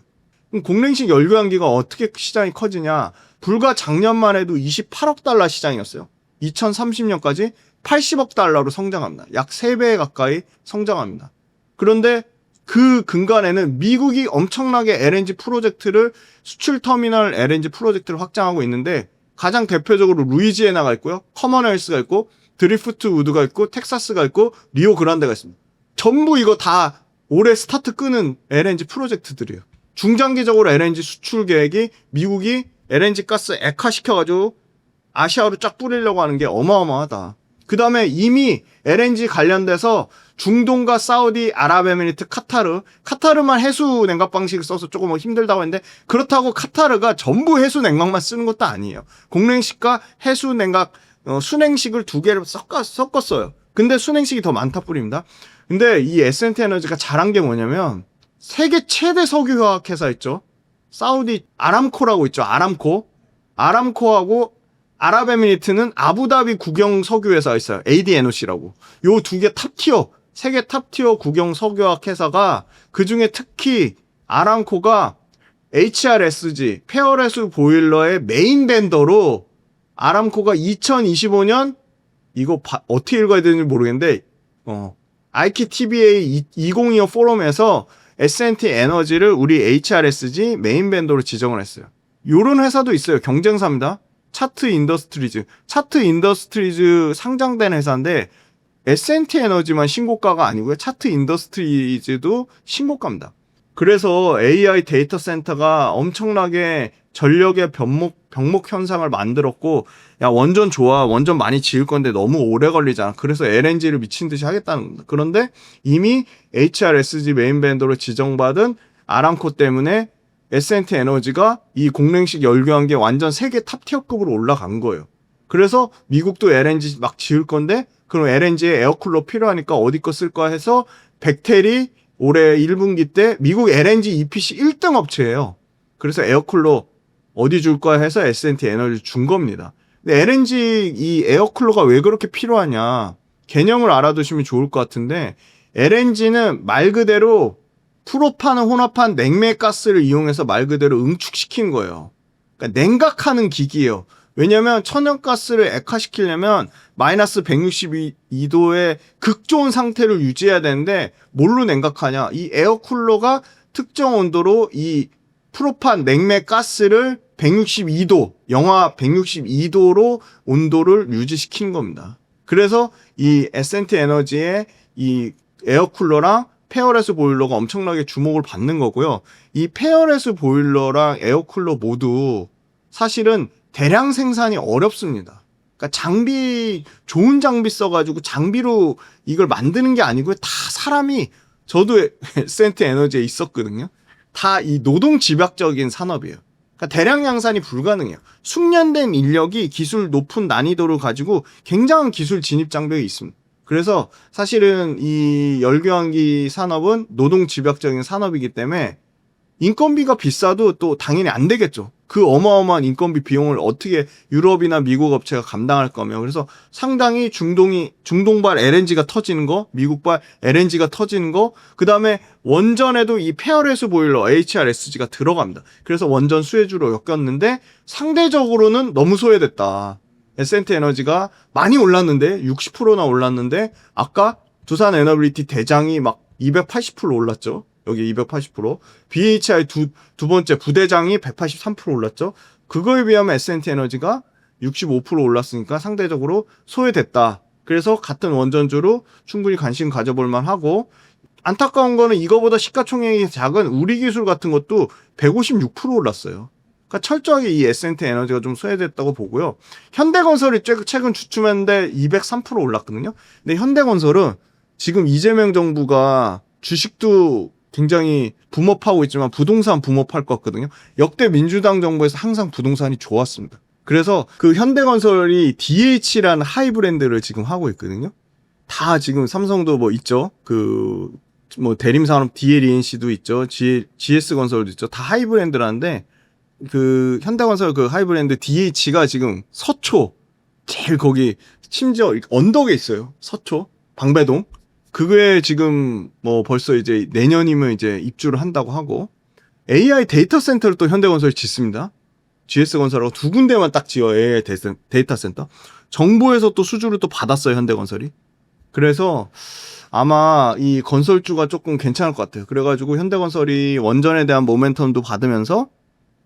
그럼 공랭식 열교환기가 어떻게 시장이 커지냐. 불과 작년만 해도 28억 달러 시장이었어요. 2030년까지 80억 달러로 성장합니다. 약 3배 가까이 성장합니다. 그런데 그 근간에는 미국이 엄청나게 LNG 프로젝트를 수출 터미널 LNG 프로젝트를 확장하고 있는데 가장 대표적으로 루이지애나가 있고요. 커먼웰스가 있고 드리프트 우드가 있고 텍사스가 있고 리오 그란데가 있습니다. 전부 이거 다 올해 스타트 끄는 LNG 프로젝트들이에요. 중장기적으로 LNG 수출 계획이 미국이 LNG 가스 액화시켜가지고 아시아로 쫙 뿌리려고 하는 게 어마어마하다. 그 다음에 이미 LNG 관련돼서 중동과 사우디, 아랍에미리트, 카타르만 해수 냉각 방식을 써서 조금 힘들다고 했는데 그렇다고 카타르가 전부 해수 냉각만 쓰는 것도 아니에요. 공랭식과 해수 냉각, 순행식을 두 개를 섞었어요. 근데 순행식이 더 많다 뿐입니다. 근데 이 S&T 에너지가 잘한 게 뭐냐면 세계 최대 석유화학 회사 있죠. 사우디 아람코라고 있죠. 아람코하고 아랍에미리트는 아부다비 국영 석유회사가 있어요. ADNOC라고. 요 두 개 탑티어, 세계 탑티어 국영 석유화학 회사가 그중에 특히 아람코가 HRSG, 페어레스 보일러의 메인 벤더로 아람코가 2025년 이거 어떻게 읽어야 되는지 모르겠는데 IKTBA 2025 포럼에서 S&T 에너지를 우리 HRSG 메인 벤더로 지정을 했어요. 요런 회사도 있어요. 경쟁사입니다. 차트 인더스트리즈 상장된 회사인데 S&T 에너지만 신고가가 아니고요. 차트 인더스트리즈도 신고가입니다. 그래서 AI 데이터 센터가 엄청나게 전력의 병목 현상을 만들었고 야 원전 좋아. 원전 많이 지을 건데 너무 오래 걸리잖아. 그래서 LNG를 미친 듯이 하겠다는 겁니다. 그런데 이미 HRSG 메인 벤더로 지정받은 아람코 때문에 S&T 에너지가 이 공랭식 열교환기에 완전 세계 탑티어급으로 올라간 거예요. 그래서 미국도 LNG 막 지을 건데 그럼 LNG에 에어쿨러 필요하니까 어디 거 쓸까 해서 백텔이 올해 1분기 때 미국 LNG EPC 1등 업체예요. 그래서 에어쿨러 어디 줄까 해서 S&T 에너지 준 겁니다. 근데 LNG 이 에어쿨러가 왜 그렇게 필요하냐 개념을 알아두시면 좋을 것 같은데 LNG는 말 그대로 프로판을 혼합한 냉매가스를 이용해서 말 그대로 응축시킨 거예요. 그러니까 냉각하는 기기예요. 왜냐면 천연가스를 액화시키려면 마이너스 162도의 극좋은 상태를 유지해야 되는데 뭘로 냉각하냐? 이 에어쿨러가 특정 온도로 이 프로판 냉매 가스를 162도, 영하 162도로 온도를 유지시키는 겁니다. 그래서 이 S&T 에너지의 이 에어쿨러랑 페어레스 보일러가 엄청나게 주목을 받는 거고요. 이 페어레스 보일러랑 에어쿨러 모두 사실은 대량 생산이 어렵습니다. 그러니까 좋은 장비 써가지고 장비로 이걸 만드는 게 아니고요. 다 사람이, 저도 에센트 에너지에 있었거든요. 다 이 노동 집약적인 산업이에요. 그러니까 대량 양산이 불가능해요. 숙련된 인력이 기술 높은 난이도를 가지고 굉장한 기술 진입 장벽이 있습니다. 그래서 사실은 이 열교환기 산업은 노동 집약적인 산업이기 때문에 인건비가 비싸도 또 당연히 안 되겠죠. 그 어마어마한 인건비 비용을 어떻게 유럽이나 미국 업체가 감당할 거며. 그래서 상당히 중동발 LNG가 터지는 거, 미국발 LNG가 터지는 거, 그 다음에 원전에도 이 페어레스 보일러 HRSG가 들어갑니다. 그래서 원전 수혜주로 엮였는데 상대적으로는 너무 소외됐다. 에센트 에너지가 많이 올랐는데 60%나 올랐는데 아까 두산 에너빌리티 대장이 막 280% 올랐죠. 여기 280%. BHI 두 번째 부대장이 183% 올랐죠. 그거에 비하면 에센트 에너지가 65% 올랐으니까 상대적으로 소외됐다. 그래서 같은 원전주로 충분히 관심 가져볼 만하고, 안타까운 거는 이거보다 시가총액이 작은 우리 기술 같은 것도 156% 올랐어요. 그러니까 철저하게 이 에센트 에너지가 좀 소외됐다고 보고요. 현대건설이 최근 주춤했는데 203% 올랐거든요. 근데 현대건설은 지금 이재명 정부가 주식도 굉장히 붐업하고 있지만 부동산 붐업할 것 같거든요. 역대 민주당 정부에서 항상 부동산이 좋았습니다. 그래서 그 현대건설이 DH라는 하이 브랜드를 지금 하고 있거든요. 다 지금 삼성도 뭐 있죠. 그 뭐 대림산업 DLENC도 있죠. GS건설도 있죠. 다 하이 브랜드라는데 그 현대건설 그 하이 브랜드 DH가 지금 서초 제일 거기 심지어 언덕에 있어요. 서초 방배동. 그거에 지금 뭐 벌써 이제 내년이면 이제 입주를 한다고 하고, AI 데이터 센터를 또 현대건설이 짓습니다. GS건설하고 두 군데만 딱 지어. AI 데이터 센터. 정부에서 또 수주를 또 받았어요, 현대건설이. 그래서 아마 이 건설주가 조금 괜찮을 것 같아요. 그래가지고 현대건설이 원전에 대한 모멘텀도 받으면서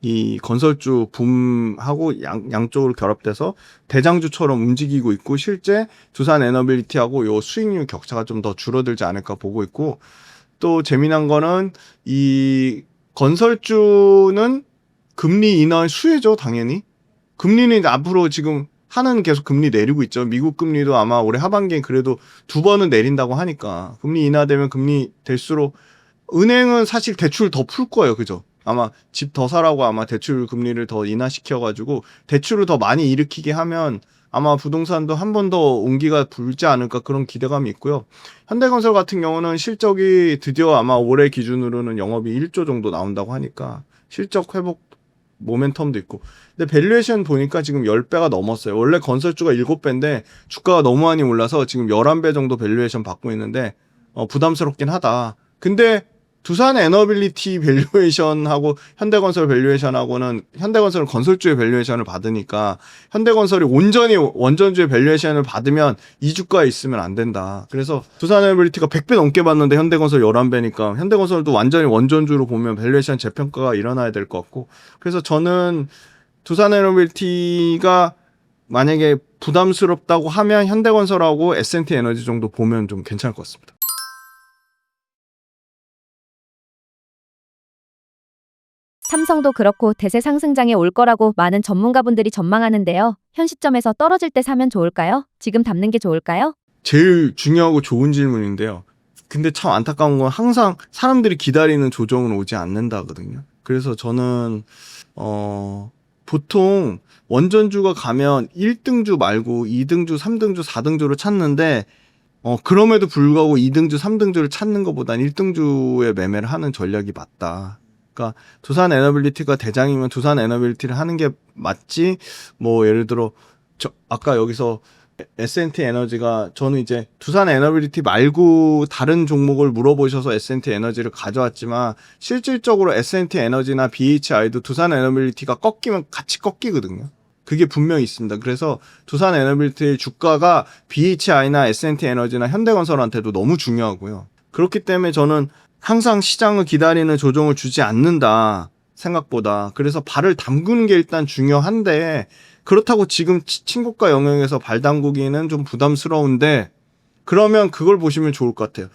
이 건설주 붐하고 양쪽으로 결합돼서 대장주처럼 움직이고 있고, 실제 두산 에너빌리티하고 요 수익률 격차가 좀 더 줄어들지 않을까 보고 있고, 또 재미난 거는 이 건설주는 금리 인하 수혜죠, 당연히. 금리는 앞으로 지금 하는 계속 금리 내리고 있죠. 미국 금리도 아마 올해 하반기에 그래도 2번은 내린다고 하니까 금리 인하되면 금리 될수록 은행은 사실 대출 더 풀 거예요. 그죠? 아마 집 더 사라고 아마 대출 금리를 더 인하시켜가지고 대출을 더 많이 일으키게 하면 아마 부동산도 한 번 더 온기가 불지 않을까, 그런 기대감이 있고요. 현대건설 같은 경우는 실적이 드디어 아마 올해 기준으로는 영업이 1조 정도 나온다고 하니까 실적 회복 모멘텀도 있고. 근데 밸류에이션 보니까 지금 10배가 넘었어요. 원래 건설주가 7배인데 주가가 너무 많이 올라서 지금 11배 정도 밸류에이션 받고 있는데 부담스럽긴 하다. 근데 두산 에너빌리티 밸류에이션하고 현대건설 밸류에이션하고는 현대건설은 건설주의 밸류에이션을 받으니까 현대건설이 온전히 원전주의 밸류에이션을 받으면 이 주가에 있으면 안 된다. 그래서 두산 에너빌리티가 100배 넘게 받는데 현대건설 11배니까 현대건설도 완전히 원전주로 보면 밸류에이션 재평가가 일어나야 될 것 같고, 그래서 저는 두산 에너빌리티가 만약에 부담스럽다고 하면 현대건설하고 S&T 에너지 정도 보면 좀 괜찮을 것 같습니다. 삼성도 그렇고 대세 상승장에 올 거라고 많은 전문가분들이 전망하는데요. 현 시점에서 떨어질 때 사면 좋을까요? 지금 담는 게 좋을까요? 제일 중요하고 좋은 질문인데요. 근데 참 안타까운 건 항상 사람들이 기다리는 조정은 오지 않는다거든요. 그래서 저는 보통 원전주가 가면 1등주 말고 2등주, 3등주, 4등주를 찾는데 그럼에도 불구하고 2등주, 3등주를 찾는 것보단 1등주에 매매를 하는 전략이 맞다. 그러니까 두산 에너빌리티가 대장이면 두산 에너빌리티를 하는 게 맞지. 뭐 예를 들어 아까 여기서 S&T 에너지가, 저는 이제 두산 에너빌리티 말고 다른 종목을 물어보셔서 S&T 에너지를 가져왔지만 실질적으로 S&T 에너지나 BHI도 두산 에너빌리티가 꺾이면 같이 꺾이거든요. 그게 분명히 있습니다. 그래서 두산 에너빌리티의 주가가 BHI나 S&T 에너지나 현대건설한테도 너무 중요하고요. 그렇기 때문에 저는 항상 시장을 기다리는 조정을 주지 않는다, 생각보다. 그래서 발을 담그는 게 일단 중요한데, 그렇다고 지금 친고가 영역에서 발 담그기는 좀 부담스러운데, 그러면 그걸 보시면 좋을 것 같아요.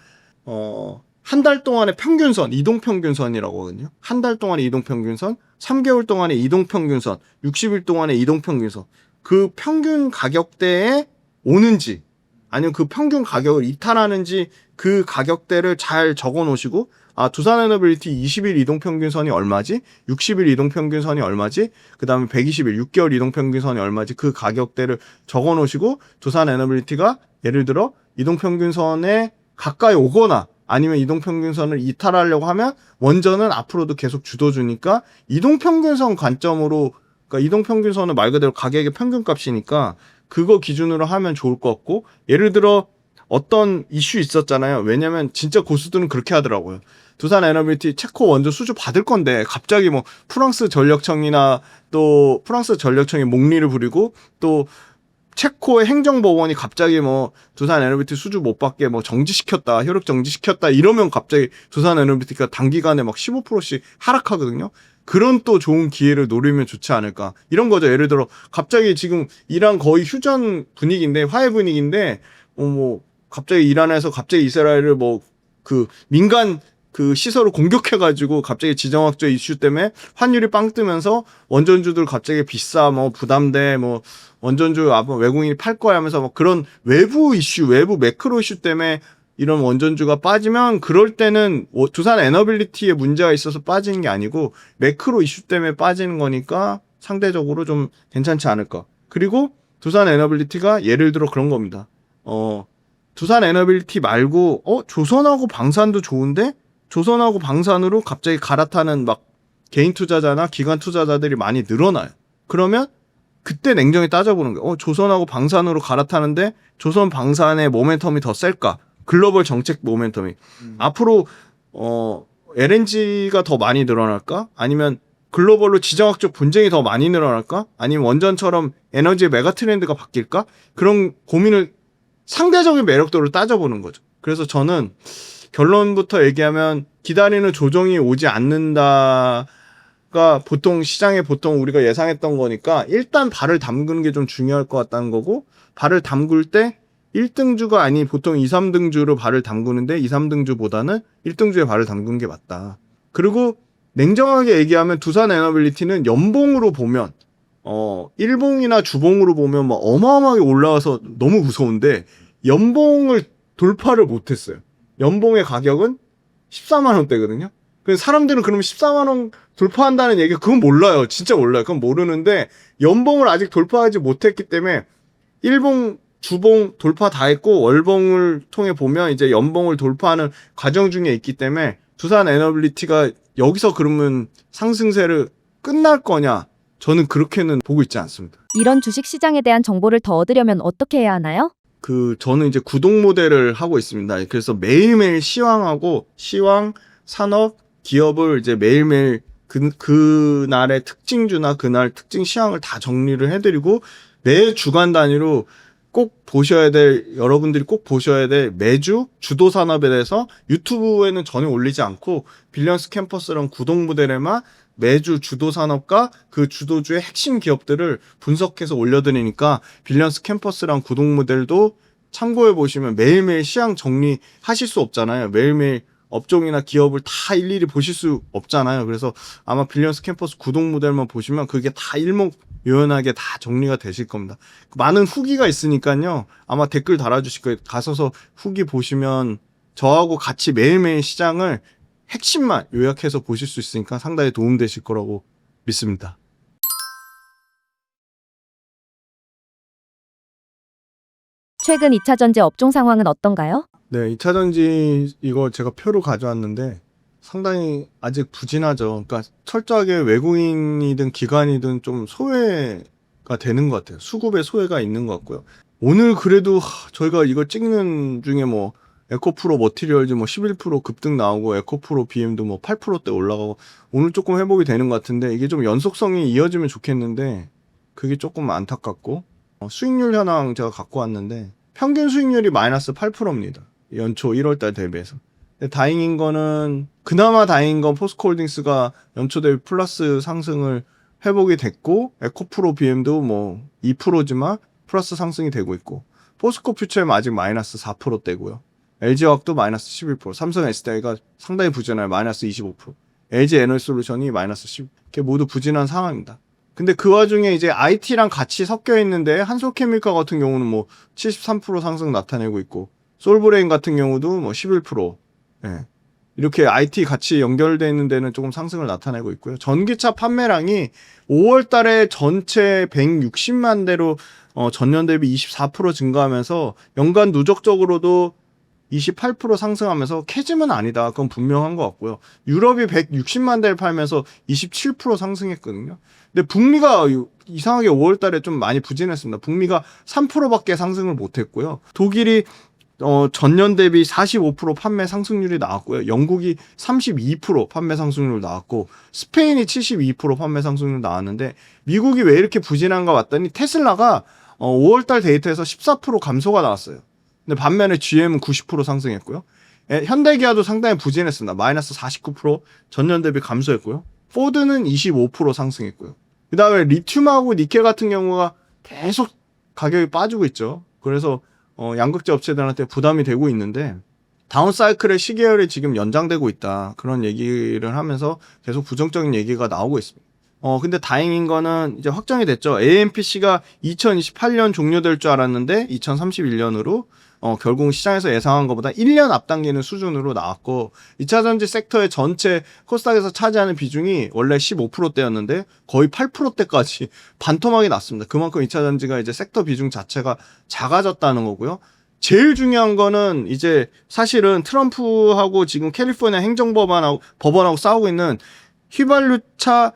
한 달 동안의 평균선, 이동평균선이라고 하거든요. 한 달 동안의 이동평균선, 3개월 동안의 이동평균선, 60일 동안의 이동평균선. 그 평균 가격대에 오는지 아니면 그 평균 가격을 이탈하는지 그 가격대를 잘 적어 놓으시고 두산 에너빌리티 20일 이동평균선이 얼마지? 60일 이동평균선이 얼마지? 그 다음에 120일 6개월 이동평균선이 얼마지? 그 가격대를 적어 놓으시고 두산 에너빌리티가 예를 들어 이동평균선에 가까이 오거나 아니면 이동평균선을 이탈하려고 하면 원전은 앞으로도 계속 주도주니까 이동평균선 관점으로, 그러니까 이동평균선은 말 그대로 가격의 평균값이니까 그거 기준으로 하면 좋을 것 같고, 예를 들어 어떤 이슈 있었잖아요. 왜냐면 진짜 고수들은 그렇게 하더라고요. 두산 에너빌리티 체코 원전 수주 받을 건데 갑자기 뭐 프랑스 전력청이나 또 프랑스 전력청이 목리를 부리고 또 체코의 행정법원이 갑자기 뭐 두산 에너빌리티 수주 못 받게 뭐 정지시켰다, 효력 정지시켰다 이러면 갑자기 두산 에너빌리티가 단기간에 막 15%씩 하락하거든요. 그런 또 좋은 기회를 노리면 좋지 않을까. 이런 거죠. 예를 들어 갑자기 지금 이란 거의 휴전 분위기인데, 화해 분위기인데 뭐 갑자기 이란에서 갑자기 이스라엘을 뭐 그 민간 그 시설을 공격해가지고 갑자기 지정학적 이슈 때문에 환율이 빵 뜨면서 원전주들 갑자기 비싸, 뭐 부담돼, 뭐 원전주 외국인이 팔 거야 하면서 뭐 그런 외부 이슈, 외부 매크로 이슈 때문에 이런 원전주가 빠지면 그럴 때는 두산 에너빌리티에 문제가 있어서 빠지는 게 아니고 매크로 이슈 때문에 빠지는 거니까 상대적으로 좀 괜찮지 않을까. 그리고 두산 에너빌리티가 예를 들어 그런 겁니다. 두산 에너빌리티 말고 조선하고 방산도 좋은데 조선하고 방산으로 갑자기 갈아타는 막 개인 투자자나 기관 투자자들이 많이 늘어나요. 그러면 그때 냉정히 따져보는 거예요. 조선하고 방산으로 갈아타는데 조선 방산의 모멘텀이 더 셀까? 글로벌 정책 모멘텀이. 앞으로 LNG가 더 많이 늘어날까? 아니면 글로벌로 지정학적 분쟁이 더 많이 늘어날까? 아니면 원전처럼 에너지의 메가 트렌드가 바뀔까? 그런 고민을 상대적인 매력도를 따져보는 거죠. 그래서 저는 결론부터 얘기하면 기다리는 조정이 오지 않는다가 보통 시장에 보통 우리가 예상했던 거니까 일단 발을 담그는 게 좀 중요할 것 같다는 거고, 발을 담글 때 1등주가 아닌 보통 2, 3등주로 발을 담그는데 2, 3등주보다는 1등주에 발을 담그는 게 맞다. 그리고 냉정하게 얘기하면 두산 에너빌리티는 연봉으로 보면 일봉이나 주봉으로 보면 막 어마어마하게 올라와서 너무 무서운데 연봉을 돌파를 못했어요. 연봉의 가격은 14만 원대거든요. 그래서 사람들은 그러면 14만 원 돌파한다는 얘기가 그건 몰라요. 진짜 몰라요. 그건 모르는데 연봉을 아직 돌파하지 못했기 때문에 일봉, 주봉 돌파 다 했고 월봉을 통해 보면 이제 연봉을 돌파하는 과정 중에 있기 때문에 두산 에너빌리티가 여기서 그러면 상승세를 끝날 거냐? 저는 그렇게는 보고 있지 않습니다. 이런 주식 시장에 대한 정보를 더 얻으려면 어떻게 해야 하나요? 저는 이제 구독 모델을 하고 있습니다. 그래서 매일매일 시황하고 시황, 산업, 기업을 이제 매일매일 그날의 특징주나 그날 특징 시황을 다 정리를 해드리고 매 주간 단위로 꼭 보셔야 될, 여러분들이 꼭 보셔야 될 매주 주도 산업에 대해서 유튜브에는 전혀 올리지 않고 빌리언스 캠퍼스랑 구독 모델에만 매주 주도 산업과 그 주도주의 핵심 기업들을 분석해서 올려드리니까 빌리언스 캠퍼스랑 구독 모델도 참고해 보시면 매일매일 시황 정리하실 수 없잖아요. 매일매일 업종이나 기업을 다 일일이 보실 수 없잖아요. 그래서 아마 빌리언스 캠퍼스 구독 모델만 보시면 그게 다 일목요연하게 다 정리가 되실 겁니다. 많은 후기가 있으니까요. 아마 댓글 달아주실 거예요. 가셔서 후기 보시면 저하고 같이 매일매일 시장을 핵심만 요약해서 보실 수 있으니까 상당히 도움되실 거라고 믿습니다. 최근 2차 전지 업종 상황은 어떤가요? 네, 2차 전지 이거 제가 표로 가져왔는데 상당히 아직 부진하죠. 그러니까 철저하게 외국인이든 기관이든 좀 소외가 되는 것 같아요. 수급에 소외가 있는 것 같고요. 오늘 그래도 저희가 이거 찍는 중에 뭐 에코프로 머티리얼즈 뭐 11% 급등 나오고 에코프로 BM도 뭐 8%대 올라가고 오늘 조금 회복이 되는 것 같은데 이게 좀 연속성이 이어지면 좋겠는데 그게 조금 안타깝고 수익률 현황 제가 갖고 왔는데 평균 수익률이 마이너스 8%입니다. 연초 1월달 대비해서. 근데 다행인 거는 그나마 다행인 건 포스코홀딩스가 연초 대비 플러스 상승을 회복이 됐고 에코프로 BM도 뭐 2%지만 플러스 상승이 되고 있고 포스코 퓨처엠 아직 마이너스 4%대고요. LG화학도 마이너스 11%, 삼성 SDI가 상당히 부진해요. 마이너스 25%, LG 에너지솔루션이 마이너스 10%, 이렇게 모두 부진한 상황입니다. 근데 그 와중에 이제 IT랑 같이 섞여 있는데 한솔케미칼 같은 경우는 뭐 73% 상승 나타내고 있고, 솔브레인 같은 경우도 뭐 11%, 예. 이렇게 IT 같이 연결되어 있는 데는 조금 상승을 나타내고 있고요. 전기차 판매량이 5월 달에 전체 160만 대로 전년 대비 24% 증가하면서 연간 누적적으로도 28% 상승하면서 캐즘은 아니다. 그건 분명한 것 같고요. 유럽이 160만 대를 팔면서 27% 상승했거든요. 근데 북미가 이상하게 5월 달에 좀 많이 부진했습니다. 북미가 3%밖에 상승을 못했고요. 독일이 전년 대비 45% 판매 상승률이 나왔고요. 영국이 32% 판매 상승률 나왔고, 스페인이 72% 판매 상승률 나왔는데, 미국이 왜 이렇게 부진한가 봤더니 테슬라가 5월달 데이터에서 14% 감소가 나왔어요. 근데 반면에 GM은 90% 상승했고요. 현대기아도 상당히 부진했습니다. 마이너스 49% 전년 대비 감소했고요. 포드는 25% 상승했고요. 그 다음에 리튬하고 니켈 같은 경우가 계속 가격이 빠지고 있죠. 그래서 양극재 업체들한테 부담이 되고 있는데, 다운사이클의 시계열이 지금 연장되고 있다. 그런 얘기를 하면서 계속 부정적인 얘기가 나오고 있습니다. 근데 다행인 거는 이제 확정이 됐죠. AMPC가 2028년 종료될 줄 알았는데 2031년으로 결국 시장에서 예상한 것보다 1년 앞당기는 수준으로 나왔고, 2차전지 섹터의 전체 코스닥에서 차지하는 비중이 원래 15%대였는데 거의 8%대까지 반토막이 났습니다. 그만큼 2차전지가 이제 섹터 비중 자체가 작아졌다는 거고요. 제일 중요한 거는 이제 사실은 트럼프하고 지금 캘리포니아 법원하고 싸우고 있는 휘발유차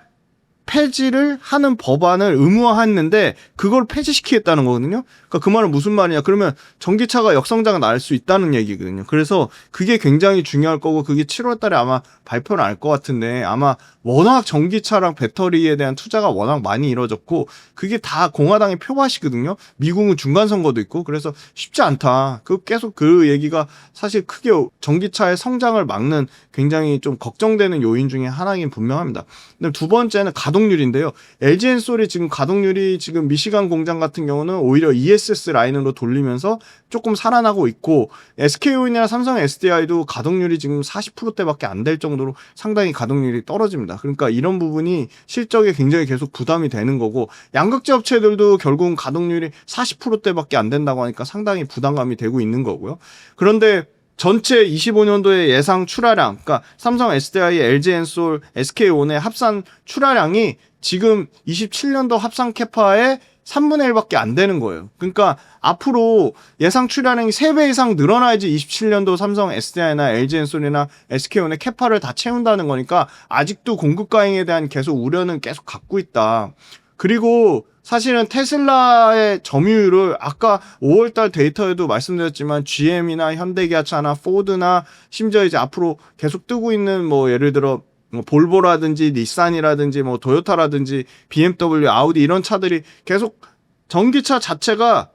폐지를 하는 법안을 의무화했는데 그걸 폐지시키겠다는 거거든요. 그러니까 그 말은 무슨 말이냐? 그러면 전기차가 역성장을 날 수 있다는 얘기거든요. 그래서 그게 굉장히 중요할 거고, 그게 7월 달에 아마 발표를 할 것 같은데, 아마 워낙 전기차랑 배터리에 대한 투자가 워낙 많이 이루어졌고, 그게 다 공화당의 표밭이거든요. 미국은 중간 선거도 있고, 그래서 쉽지 않다. 계속 그 얘기가 사실 크게 전기차의 성장을 막는 굉장히 좀 걱정되는 요인 중에 하나긴 분명합니다. 근데 두 번째는 가동률인데요. LG엔솔이 지금 가동률이 지금 미시간 공장 같은 경우는 오히려 ESS 라인으로 돌리면서 조금 살아나고 있고, SK온이나 삼성 SDI도 가동률이 지금 40%대밖에 안 될 정도로 상당히 가동률이 떨어집니다. 그러니까 이런 부분이 실적에 굉장히 계속 부담이 되는 거고, 양극재 업체들도 결국은 가동률이 40%대밖에 안 된다고 하니까 상당히 부담감이 되고 있는 거고요. 그런데 전체 25년도의 예상 출하량, 그러니까 삼성 SDI, LG엔솔, SK온의 합산 출하량이 지금 27년도 합산 캐파의 3분의 1밖에 안 되는 거예요. 그러니까 앞으로 예상 출하량이 3배 이상 늘어나야지 27년도 삼성 SDI나 LG엔솔이나 SK온의 캐파를 다 채운다는 거니까 아직도 공급 과잉에 대한 계속 우려는 계속 갖고 있다. 그리고 사실은 테슬라의 점유율을 아까 5월달 데이터에도 말씀드렸지만 GM이나 현대기아차나 포드나 심지어 이제 앞으로 계속 뜨고 있는 뭐 예를 들어 볼보라든지 닛산이라든지 뭐 도요타라든지 BMW, 아우디 이런 차들이 계속 전기차 자체가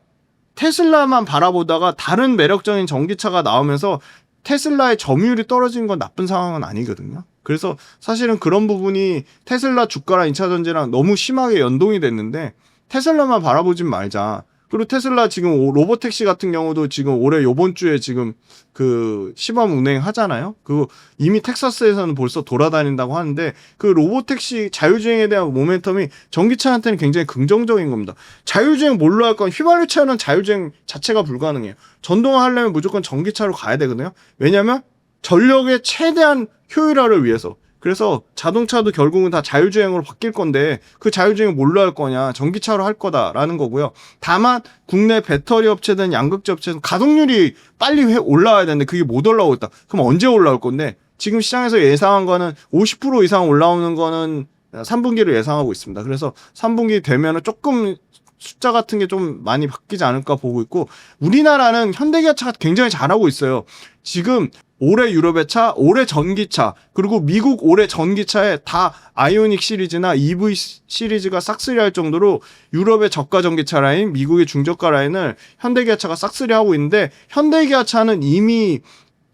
테슬라만 바라보다가 다른 매력적인 전기차가 나오면서 테슬라의 점유율이 떨어진 건 나쁜 상황은 아니거든요. 그래서 사실은 그런 부분이 테슬라 주가랑 2차전지랑 너무 심하게 연동이 됐는데 테슬라만 바라보진 말자. 그리고 테슬라 지금 로보택시 같은 경우도 지금 올해 요번 주에 지금 그 시범 운행하잖아요. 그 이미 텍사스에서는 벌써 돌아다닌다고 하는데, 그 로보택시 자율주행에 대한 모멘텀이 전기차한테는 굉장히 긍정적인 겁니다. 자율주행 뭘로 할 건, 휘발유차는 자율주행 자체가 불가능해요. 전동화 하려면 무조건 전기차로 가야 되거든요. 왜냐하면 전력의 최대한 효율화를 위해서. 그래서 자동차도 결국은 다 자율주행으로 바뀔 건데 그 자율주행 뭘로 할 거냐, 전기차로 할 거다라는 거고요. 다만 국내 배터리 업체든 양극재 업체든 가동률이 빨리 올라와야 되는데 그게 못 올라오고 있다. 그럼 언제 올라올 건데, 지금 시장에서 예상한 거는 50% 이상 올라오는 거는 3분기를 예상하고 있습니다. 그래서 3분기 되면은 조금 숫자 같은 게 좀 많이 바뀌지 않을까 보고 있고, 우리나라는 현대기아차가 굉장히 잘하고 있어요. 지금 올해 유럽의 차, 올해 전기차, 그리고 미국 올해 전기차에 다 아이오닉 시리즈나 EV 시리즈가 싹쓸이할 정도로 유럽의 저가 전기차 라인, 미국의 중저가 라인을 현대기아차가 싹쓸이 하고 있는데, 현대기아차는 이미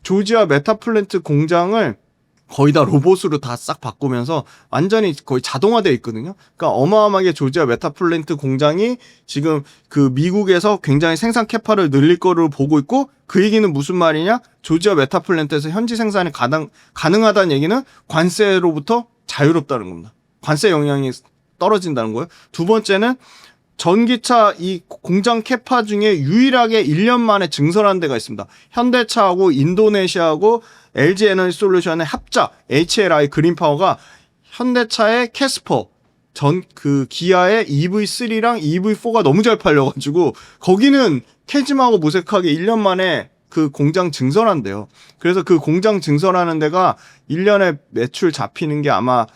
조지아 메타플랜트 공장을 거의 다 로봇으로 다 싹 바꾸면서 완전히 거의 자동화되어 있거든요. 그러니까 어마어마하게 조지아 메타플랜트 공장이 지금 그 미국에서 굉장히 생산 캐파를 늘릴 거를 보고 있고, 그 얘기는 무슨 말이냐? 조지아 메타플랜트에서 현지 생산이 가능하다는 얘기는 관세로부터 자유롭다는 겁니다. 관세 영향이 떨어진다는 거예요. 두 번째는 전기차 이 공장 캐파 중에 유일하게 1년 만에 증설한 데가 있습니다. 현대차하고 인도네시아하고 LG 에너지 솔루션의 합작 HLI 그린파워가 현대차의 캐스퍼 기아의 EV3랑 EV4가 너무 잘 팔려가지고 거기는 캐즘하고 무색하게 1년 만에 그 공장 증설한대요. 그래서 그 공장 증설하는 데가 1년에 매출 잡히는 게 아마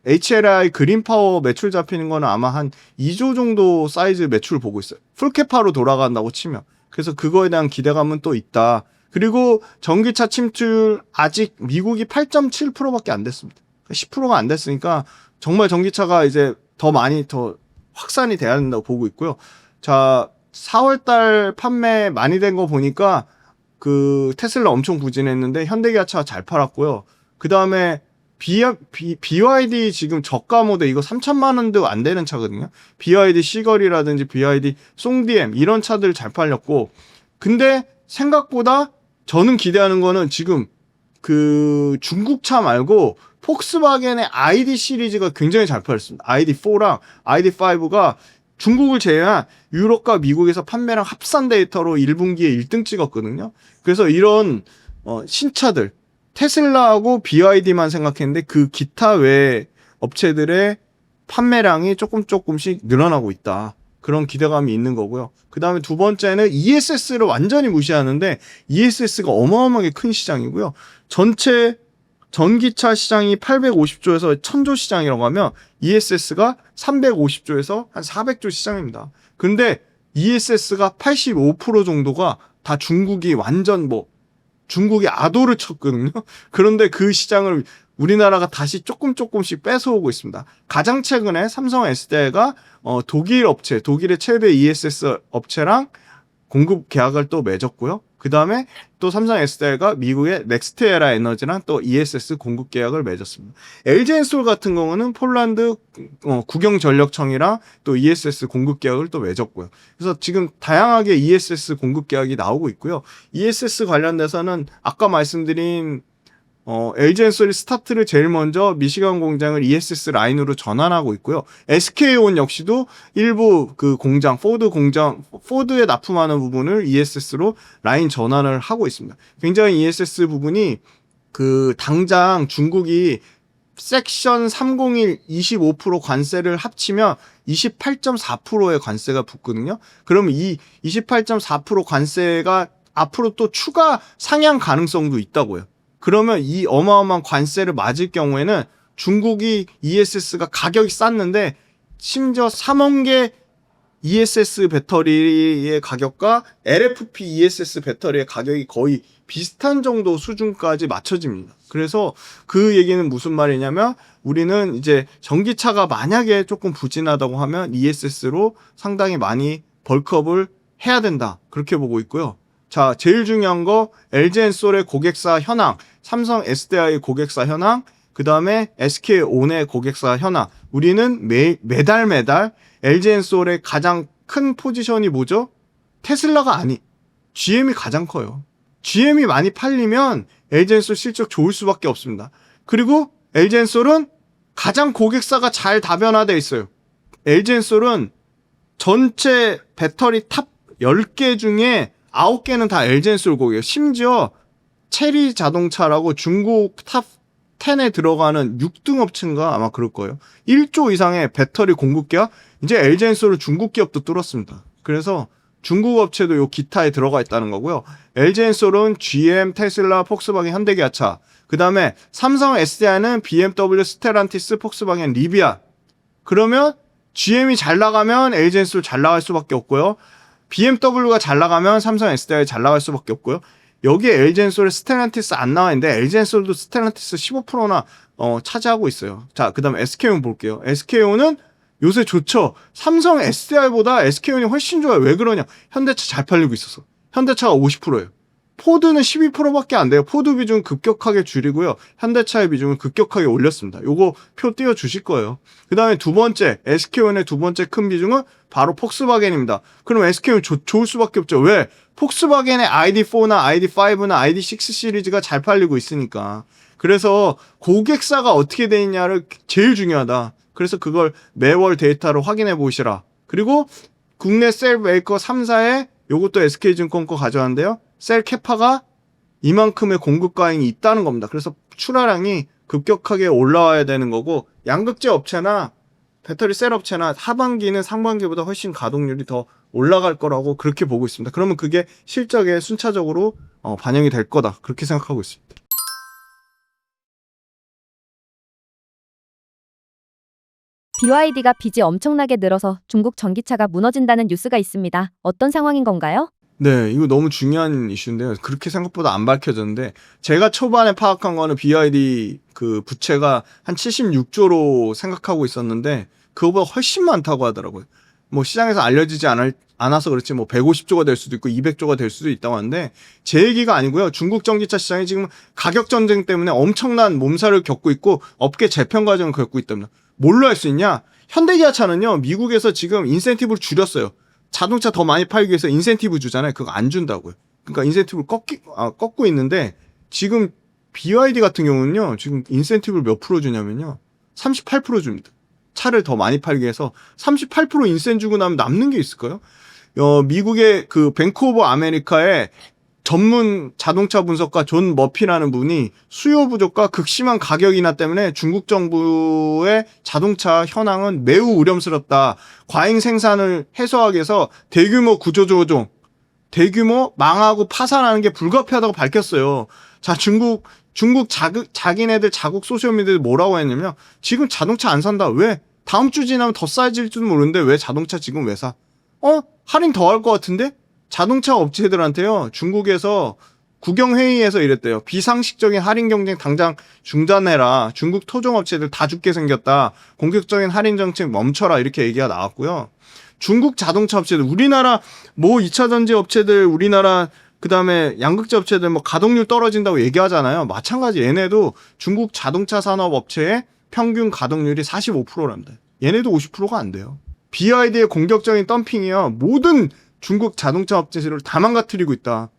HLI 그린파워 매출 잡히는 거는 아마 한 2조 정도 사이즈 매출 보고 있어요. 풀캐파로 돌아간다고 치면. 그래서 그거에 대한 기대감은 또 있다. 그리고 전기차 침투율 아직 미국이 8.7%밖에 안 됐습니다. 10%가 안 됐으니까 정말 전기차가 이제 더 많이 더 확산이 돼야 된다고 보고 있고요. 자, 4월달 판매 많이 된 거 보니까 그 테슬라 엄청 부진했는데 현대기아차가 잘 팔았고요. 그 다음에 BYD 지금 저가 모델 이거 3천만 원도 안 되는 차거든요. BYD 시걸이라든지 BYD 송DM 이런 차들 잘 팔렸고, 근데 생각보다 저는 기대하는 거는 지금 그 중국차 말고 폭스바겐의 ID 시리즈가 굉장히 잘 팔렸습니다. ID4랑 ID5가 중국을 제외한 유럽과 미국에서 판매량 합산 데이터로 1분기에 1등 찍었거든요. 그래서 이런 신차들 테슬라하고 BYD만 생각했는데 그 기타 외 업체들의 판매량이 조금씩 늘어나고 있다. 그런 기대감이 있는 거고요. 그 다음에 두 번째는 ESS를 완전히 무시하는데 ESS가 어마어마하게 큰 시장이고요. 전체 전기차 시장이 850조에서 1000조 시장이라고 하면 ESS가 350조에서 한 400조 시장입니다. 근데 ESS가 85% 정도가 다 중국이 완전 중국이 아도를 쳤거든요. 그런데 그 시장을 우리나라가 다시 조금씩 뺏어오고 있습니다. 가장 최근에 삼성 SDI가 독일의 최대 ESS 업체랑 공급 계약을 또 맺었고요. 그 다음에 또 삼성 SDI가 미국의 넥스트에라 에너지랑 또 ESS 공급 계약을 맺었습니다. LG엔솔 같은 경우는 폴란드 국영전력청이랑 또 ESS 공급 계약을 또 맺었고요. 그래서 지금 다양하게 ESS 공급 계약이 나오고 있고요. ESS 관련돼서는 아까 말씀드린 LG엔솔이 스타트를 제일 먼저 미시간 공장을 ESS 라인으로 전환하고 있고요. SK온 역시도 일부 그 공장, 포드에 납품하는 부분을 ESS로 라인 전환을 하고 있습니다. 굉장히 ESS 부분이 당장 중국이 섹션 301 25% 관세를 합치면 28.4%의 관세가 붙거든요. 그러면 이 28.4% 관세가 앞으로 또 추가 상향 가능성도 있다고요. 그러면 이 어마어마한 관세를 맞을 경우에는 중국이 ESS가 가격이 쌌는데 심지어 3원계 ESS 배터리의 가격과 LFP ESS 배터리의 가격이 거의 비슷한 정도 수준까지 맞춰집니다. 그래서 그 얘기는 무슨 말이냐면 우리는 이제 전기차가 만약에 조금 부진하다고 하면 ESS로 상당히 많이 벌크업을 해야 된다. 그렇게 보고 있고요. 자, 제일 중요한 거 LG엔솔의 고객사 현황, 삼성 SDI 고객사 현황, 그 다음에 SK온의 고객사 현황. 우리는 매달 LG엔솔의 가장 큰 포지션이 뭐죠? 테슬라가 GM이 가장 커요. GM이 많이 팔리면 LG엔솔 실적 좋을 수밖에 없습니다. 그리고 LG엔솔은 가장 고객사가 잘 다변화되어 있어요. LG엔솔은 전체 배터리 탑 10개 중에 9개는 다 LG엔솔 고객이에요. 심지어 체리 자동차라고 중국 탑 10에 들어가는 6등 업체인가 아마 그럴 거예요. 1조 이상의 배터리 공급 계약, 이제 LG엔솔은 중국 기업도 뚫었습니다. 그래서 중국 업체도 요 기타에 들어가 있다는 거고요. LG엔솔은 GM, 테슬라, 폭스바겐, 현대기아차. 그 다음에 삼성 SDI는 BMW, 스텔란티스, 폭스바겐, 리비안. 그러면 GM이 잘 나가면 LG엔솔 잘 나갈 수밖에 없고요. BMW가 잘 나가면 삼성 SDI 잘 나갈 수밖에 없고요. 여기에 LG엔솔에 스텔란티스 안 나와 있는데 LG엔솔도 스텔란티스 15%나 차지하고 있어요. 자, 그 다음에 SK온 볼게요. SK온은 요새 좋죠. 삼성 SDI보다 SK온이 훨씬 좋아요. 왜 그러냐? 현대차 잘 팔리고 있어서. 현대차가 50%예요. 포드는 12%밖에 안 돼요. 포드 비중 급격하게 줄이고요. 현대차의 비중을 급격하게 올렸습니다. 요거 표 띄워 주실 거예요. 그 다음에 두 번째, SK온의 두 번째 큰 비중은 바로 폭스바겐입니다. 그럼 SK온 좋을 수밖에 없죠. 왜? 폭스바겐의 ID4나 ID5나 ID6 시리즈가 잘 팔리고 있으니까. 그래서 고객사가 어떻게 돼 있냐를 제일 중요하다. 그래서 그걸 매월 데이터로 확인해 보시라. 그리고 국내 셀 메이커 3사에 요것도 SK증권 거 가져왔는데요. 셀 캐파가 이만큼의 공급 과잉이 있다는 겁니다. 그래서 출하량이 급격하게 올라와야 되는 거고, 양극재 업체나 배터리 셀 업체나 하반기는 상반기보다 훨씬 가동률이 더 올라갈 거라고 그렇게 보고 있습니다. 그러면 그게 실적에 순차적으로 반영이 될 거다. 그렇게 생각하고 있습니다. BYD가 빚이 엄청나게 늘어서 중국 전기차가 무너진다는 뉴스가 있습니다. 어떤 상황인 건가요? 네, 이거 너무 중요한 이슈인데요. 그렇게 생각보다 안 밝혀졌는데, 제가 초반에 파악한 거는 BYD 그 부채가 한 76조로 생각하고 있었는데, 그거보다 훨씬 많다고 하더라고요. 뭐 시장에서 알려지지 않아서 그렇지, 뭐 150조가 될 수도 있고 200조가 될 수도 있다고 하는데, 제 얘기가 아니고요. 중국 전기차 시장이 지금 가격 전쟁 때문에 엄청난 몸살을 겪고 있고, 업계 재편 과정을 겪고 있답니다. 뭘로 할 수 있냐? 현대기아차는요, 미국에서 지금 인센티브를 줄였어요. 자동차 더 많이 팔기 위해서 인센티브 주잖아요. 그거 안 준다고요. 그러니까 인센티브를 꺾고 있는데, 지금 BYD 같은 경우는요, 지금 인센티브를 몇 프로 주냐면요, 38% 줍니다. 차를 더 많이 팔기 위해서 38% 인센 주고 나면 남는 게 있을까요? 미국의 그 뱅크 오브 아메리카의 전문 자동차 분석가 존 머피라는 분이 수요 부족과 극심한 가격 인하 때문에 중국 정부의 자동차 현황은 매우 우려스럽다. 과잉 생산을 해소하기 위해서 대규모 구조조정, 대규모 망하고 파산하는 게 불가피하다고 밝혔어요. 자, 중국 자기네들 자국 소셜미디어에 뭐라고 했냐면, 지금 자동차 안 산다. 왜? 다음 주 지나면 더 싸질지도 모르는데 왜 자동차 지금 왜 사? 할인 더 할 것 같은데? 자동차 업체들한테요, 중국에서 국영회의에서 이랬대요. 비상식적인 할인 경쟁 당장 중단해라. 중국 토종업체들 다 죽게 생겼다. 공격적인 할인 정책 멈춰라. 이렇게 얘기가 나왔고요. 중국 자동차 업체들, 우리나라 뭐 2차 전지 업체들, 우리나라 그 다음에 양극재 업체들 뭐 가동률 떨어진다고 얘기하잖아요. 마찬가지 얘네도 중국 자동차 산업 업체의 평균 가동률이 45%랍니다. 얘네도 50%가 안 돼요. BYD의 공격적인 덤핑이요, 모든 중국 자동차 업체들을 다 망가뜨리고 있다.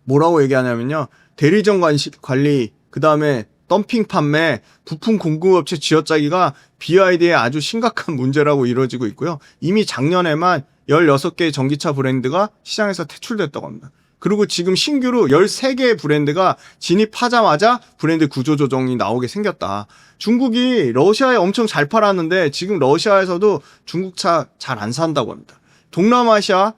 뭐라고 얘기하냐면요, 대리점 관리, 그 다음에 덤핑 판매, 부품 공급업체 쥐어짜기가 BYD의 아주 심각한 문제라고 이루어지고 있고요. 이미 작년에만 16개의 전기차 브랜드가 시장에서 퇴출됐다고 합니다. 그리고 지금 신규로 13개의 브랜드가 진입하자마자 브랜드 구조조정이 나오게 생겼다. 중국이 러시아에 엄청 잘 팔았는데 지금 러시아에서도 중국 차 잘 안 산다고 합니다. 동남아시아,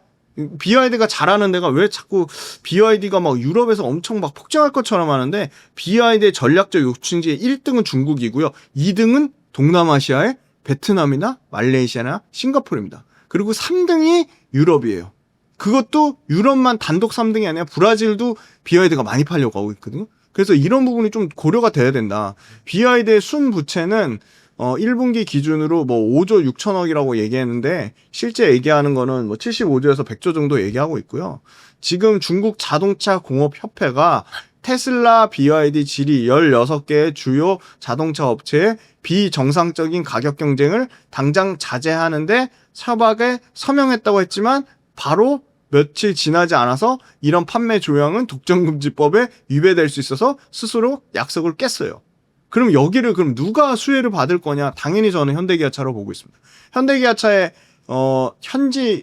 BYD가 잘하는 데가 왜 자꾸 BYD가 막 유럽에서 엄청 막 폭증할 것처럼 하는데, BYD의 전략적 요충지의 1등은 중국이고요. 2등은 동남아시아의 베트남이나 말레이시아나 싱가포르입니다. 그리고 3등이 유럽이에요. 그것도 유럽만 단독 3등이 아니라 브라질도 BYD가 많이 팔려고 하고 있거든요. 그래서 이런 부분이 좀 고려가 돼야 된다. BYD의 순부채는 1분기 기준으로 뭐 5조 6천억이라고 얘기했는데, 실제 얘기하는 거는 뭐 75조에서 100조 정도 얘기하고 있고요. 지금 중국 자동차 공업 협회가 테슬라, BYD, 지리 16개의 주요 자동차 업체의 비정상적인 가격 경쟁을 당장 자제하는데 협약에 서명했다고 했지만, 바로 며칠 지나지 않아서 이런 판매 조항은 독점금지법에 위배될 수 있어서 스스로 약속을 깼어요. 그럼 여기를 그럼 누가 수혜를 받을 거냐? 당연히 저는 현대기아차로 보고 있습니다. 현대기아차의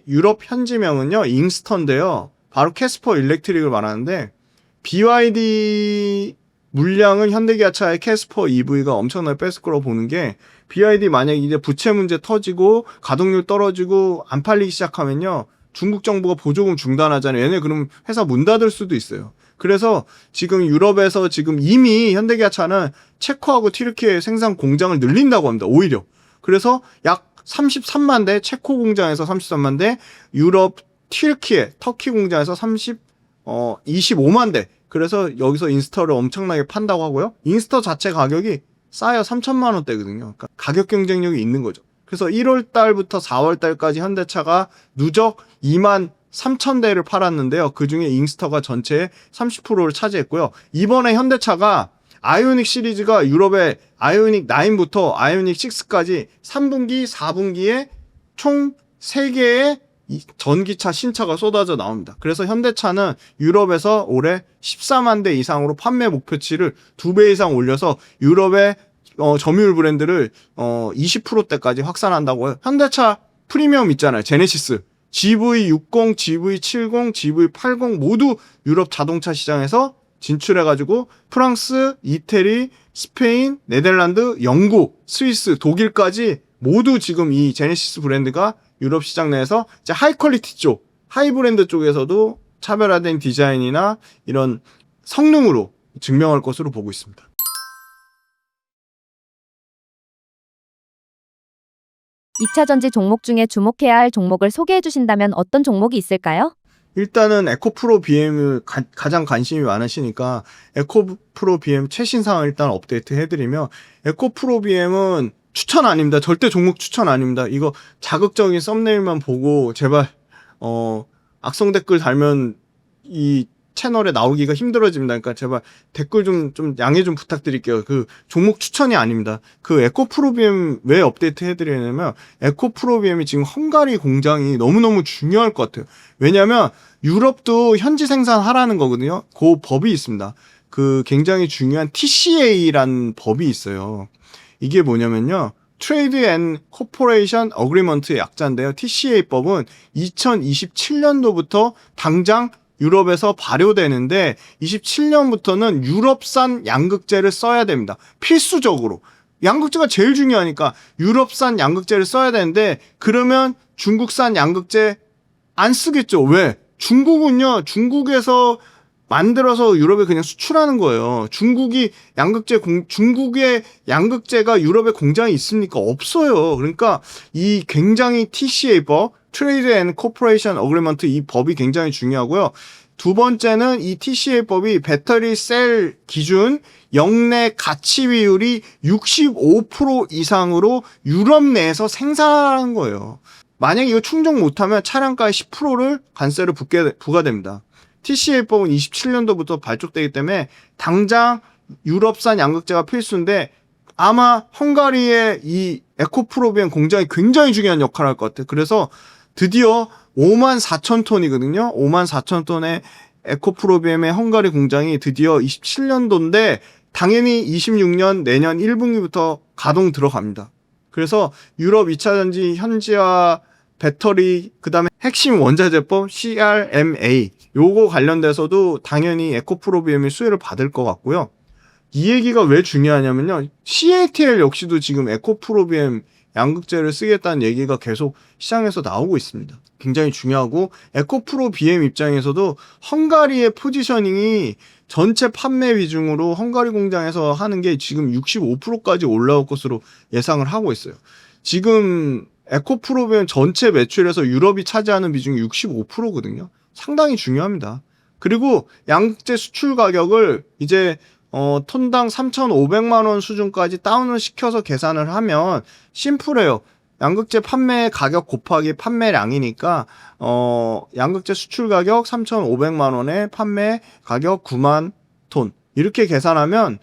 유럽 현지명은요, 잉스터인데요. 바로 캐스퍼 일렉트릭을 말하는데, BYD 물량은 현대기아차의 캐스퍼 EV가 엄청나게 뺐을 거라고 보는 게, BYD 만약에 이제 부채 문제 터지고 가동률 떨어지고 안 팔리기 시작하면요, 중국 정부가 보조금 중단하잖아요. 얘네 그럼 회사 문 닫을 수도 있어요. 그래서 지금 유럽에서 지금 이미 현대기아차는 체코하고 튀르키예 생산 공장을 늘린다고 합니다. 오히려. 그래서 약 33만 대, 체코 공장에서 33만 대, 유럽 튀르키예, 터키 공장에서 25만 대. 그래서 여기서 인스터를 엄청나게 판다고 하고요. 인스터 자체 가격이 싸요. 3천만 원대거든요. 그러니까 가격 경쟁력이 있는 거죠. 그래서 1월 달부터 4월 달까지 현대차가 누적 2만 3,000대를 팔았는데요. 그중에 잉스터가 전체의 30%를 차지했고요. 이번에 현대차가 아이오닉 시리즈가 유럽의 아이오닉 9부터 아이오닉 6까지 3분기, 4분기에 총 3개의 전기차 신차가 쏟아져 나옵니다. 그래서 현대차는 유럽에서 올해 14만 대 이상으로 판매 목표치를 2배 이상 올려서 유럽의 점유율 브랜드를 20%대까지 확산한다고 해요. 현대차 프리미엄 있잖아요. 제네시스. GV60, GV70, GV80 모두 유럽 자동차 시장에서 진출해가지고 프랑스, 이태리, 스페인, 네덜란드, 영국, 스위스, 독일까지 모두 지금 이 제네시스 브랜드가 유럽 시장 내에서 이제 하이 퀄리티 쪽, 하이 브랜드 쪽에서도 차별화된 디자인이나 이런 성능으로 증명할 것으로 보고 있습니다. 2차 전지 종목 중에 주목해야 할 종목을 소개해 주신다면 어떤 종목이 있을까요? 일단은 에코프로 BM을 가장 관심이 많으시니까 에코프로 BM 최신 상황 일단 업데이트 해드리면, 에코프로 BM은 추천 아닙니다. 절대 종목 추천 아닙니다. 이거 자극적인 썸네일만 보고 제발 악성 댓글 달면 이 채널에 나오기가 힘들어집니다. 그러니까 제발 댓글 좀 양해 좀 부탁드릴게요. 그 종목 추천이 아닙니다. 그 에코프로비엠 왜 업데이트 해드리냐면, 에코프로비엠이 지금 헝가리 공장이 너무너무 중요할 것 같아요. 왜냐면 유럽도 현지 생산하라는 거거든요. 그 법이 있습니다. 그 굉장히 중요한 TCA라는 법이 있어요. 이게 뭐냐면요, 트레이드 앤 코퍼레이션 어그리먼트의 약자인데요. TCA법은 2027년도부터 당장 유럽에서 발효되는데 27년부터는 유럽산 양극재를 써야 됩니다. 필수적으로. 양극재가 제일 중요하니까 유럽산 양극재를 써야 되는데, 그러면 중국산 양극재 안 쓰겠죠. 왜? 중국은요, 중국에서 만들어서 유럽에 그냥 수출하는 거예요. 중국의 양극재가 유럽에 공장이 있습니까? 없어요. 그러니까 이 굉장히 TCA법, 트레이드 앤 코퍼레이션 어그리먼트, 이 법이 굉장히 중요하고요. 두 번째는 이 TCA법이 배터리 셀 기준 역내 가치 비율이 65% 이상으로 유럽 내에서 생산하는 거예요. 만약에 이거 충족 못하면 차량가의 10%를 관세를 부과됩니다. TCA법은 27년도부터 발족되기 때문에 당장 유럽산 양극재가 필수인데, 아마 헝가리의 이 에코프로비엠 공장이 굉장히 중요한 역할을 할 것 같아요. 그래서 드디어 54,000톤이거든요. 54,000톤의 에코프로비엠의 헝가리 공장이 드디어 27년도인데 당연히 26년 내년 1분기부터 가동 들어갑니다. 그래서 유럽 2차 전지 현지화 배터리, 그 다음에 핵심 원자재법 CRMA 요거 관련돼서도 당연히 에코프로비엠이 수혜를 받을 것 같고요. 이 얘기가 왜 중요하냐면요, CATL 역시도 지금 에코프로비엠 양극재를 쓰겠다는 얘기가 계속 시장에서 나오고 있습니다. 굉장히 중요하고, 에코프로비엠 입장에서도 헝가리의 포지셔닝이 전체 판매 비중으로 헝가리 공장에서 하는 게 지금 65%까지 올라올 것으로 예상을 하고 있어요. 지금 에코프로비엠 전체 매출에서 유럽이 차지하는 비중이 65%거든요. 상당히 중요합니다. 그리고 양극재 수출 가격을 이제 톤당 3,500만 원 수준까지 다운을 시켜서 계산을 하면 심플해요. 양극재 판매 가격 곱하기 판매량이니까 양극재 수출 가격 3,500만 원에 판매 가격 9만 톤 이렇게 계산하면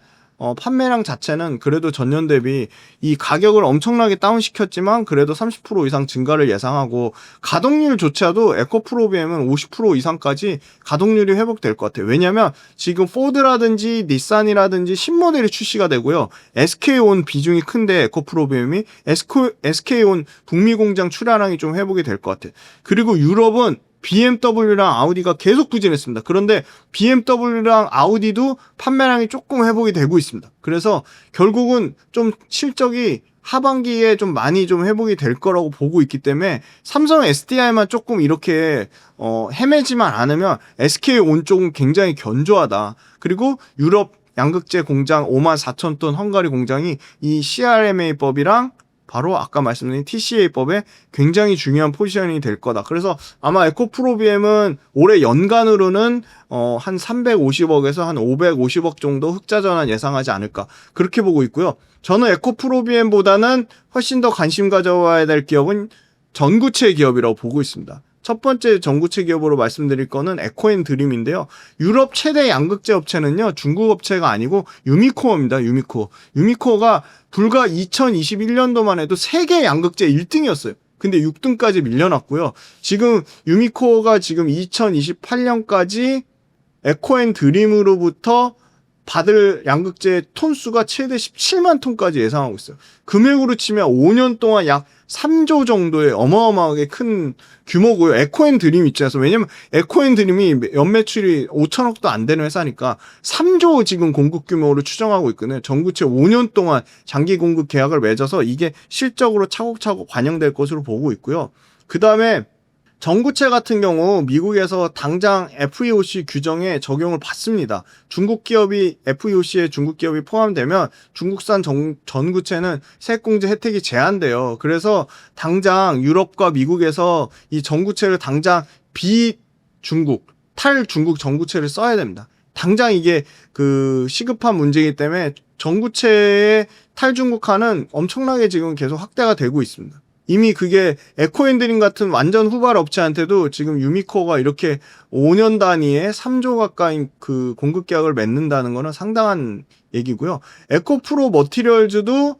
판매량 자체는 그래도 전년 대비 이 가격을 엄청나게 다운시켰지만 그래도 30% 이상 증가를 예상하고, 가동률조차도 에코프로비엠은 50% 이상까지 가동률이 회복될 것 같아요. 왜냐하면 지금 포드라든지 닛산이라든지 신모델이 출시가 되고요. SK온 비중이 큰데 에코프로비엠이 SK온 북미 공장 출하량이 좀 회복이 될 것 같아요. 그리고 유럽은 BMW랑 아우디가 계속 부진했습니다. 그런데 BMW랑 아우디도 판매량이 조금 회복이 되고 있습니다. 그래서 결국은 좀 실적이 하반기에 좀 많이 좀 회복이 될 거라고 보고 있기 때문에, 삼성 SDI만 조금 이렇게 헤매지만 않으면 SK온 쪽은 굉장히 견조하다. 그리고 유럽 양극재 공장 54,000톤 헝가리 공장이 이 CRMA법이랑 바로 아까 말씀드린 TCA법에 굉장히 중요한 포지션이 될 거다. 그래서 아마 에코프로비엠은 올해 연간으로는 한 350억에서 한 550억 정도 흑자 전환 예상하지 않을까, 그렇게 보고 있고요. 저는 에코프로비엠보다는 훨씬 더 관심 가져와야 될 기업은 전구체 기업이라고 보고 있습니다. 첫 번째 전구체 기업으로 말씀드릴 거는 에코앤드림인데요. 유럽 최대 양극재 업체는요, 중국 업체가 아니고 유미코어입니다. 유미코어. 유미코어가 불과 2021년도만 해도 세계 양극재 1등이었어요. 근데 6등까지 밀려났고요. 지금 유미코어가 지금 2028년까지 에코앤드림으로부터 받을 양극재 톤수가 최대 17만 톤까지 예상하고 있어요. 금액으로 치면 5년 동안 약 3조 정도의 어마어마하게 큰 규모고요. 에코앤드림 입장에서. 왜냐면 에코앤드림이 연매출이 5천억도 안 되는 회사니까 3조 지금 공급 규모로 추정하고 있거든요. 전구체 5년 동안 장기 공급 계약을 맺어서 이게 실적으로 차곡차곡 반영될 것으로 보고 있고요. 그 다음에 전구체 같은 경우 미국에서 당장 FEOC 규정에 적용을 받습니다. 중국 기업이 FEOC에 중국 기업이 포함되면 중국산 전구체는 세액공제 혜택이 제한돼요. 그래서 당장 유럽과 미국에서 이 전구체를 당장 비중국, 탈중국 전구체를 써야 됩니다. 당장 이게 그 시급한 문제이기 때문에 전구체의 탈중국화는 엄청나게 지금 계속 확대가 되고 있습니다. 이미 그게 에코앤드림 같은 완전 후발 업체한테도 지금 유미코어가 이렇게 5년 단위에 3조 가까이 그 공급 계약을 맺는다는 거는 상당한 얘기고요. 에코프로 머티리얼즈도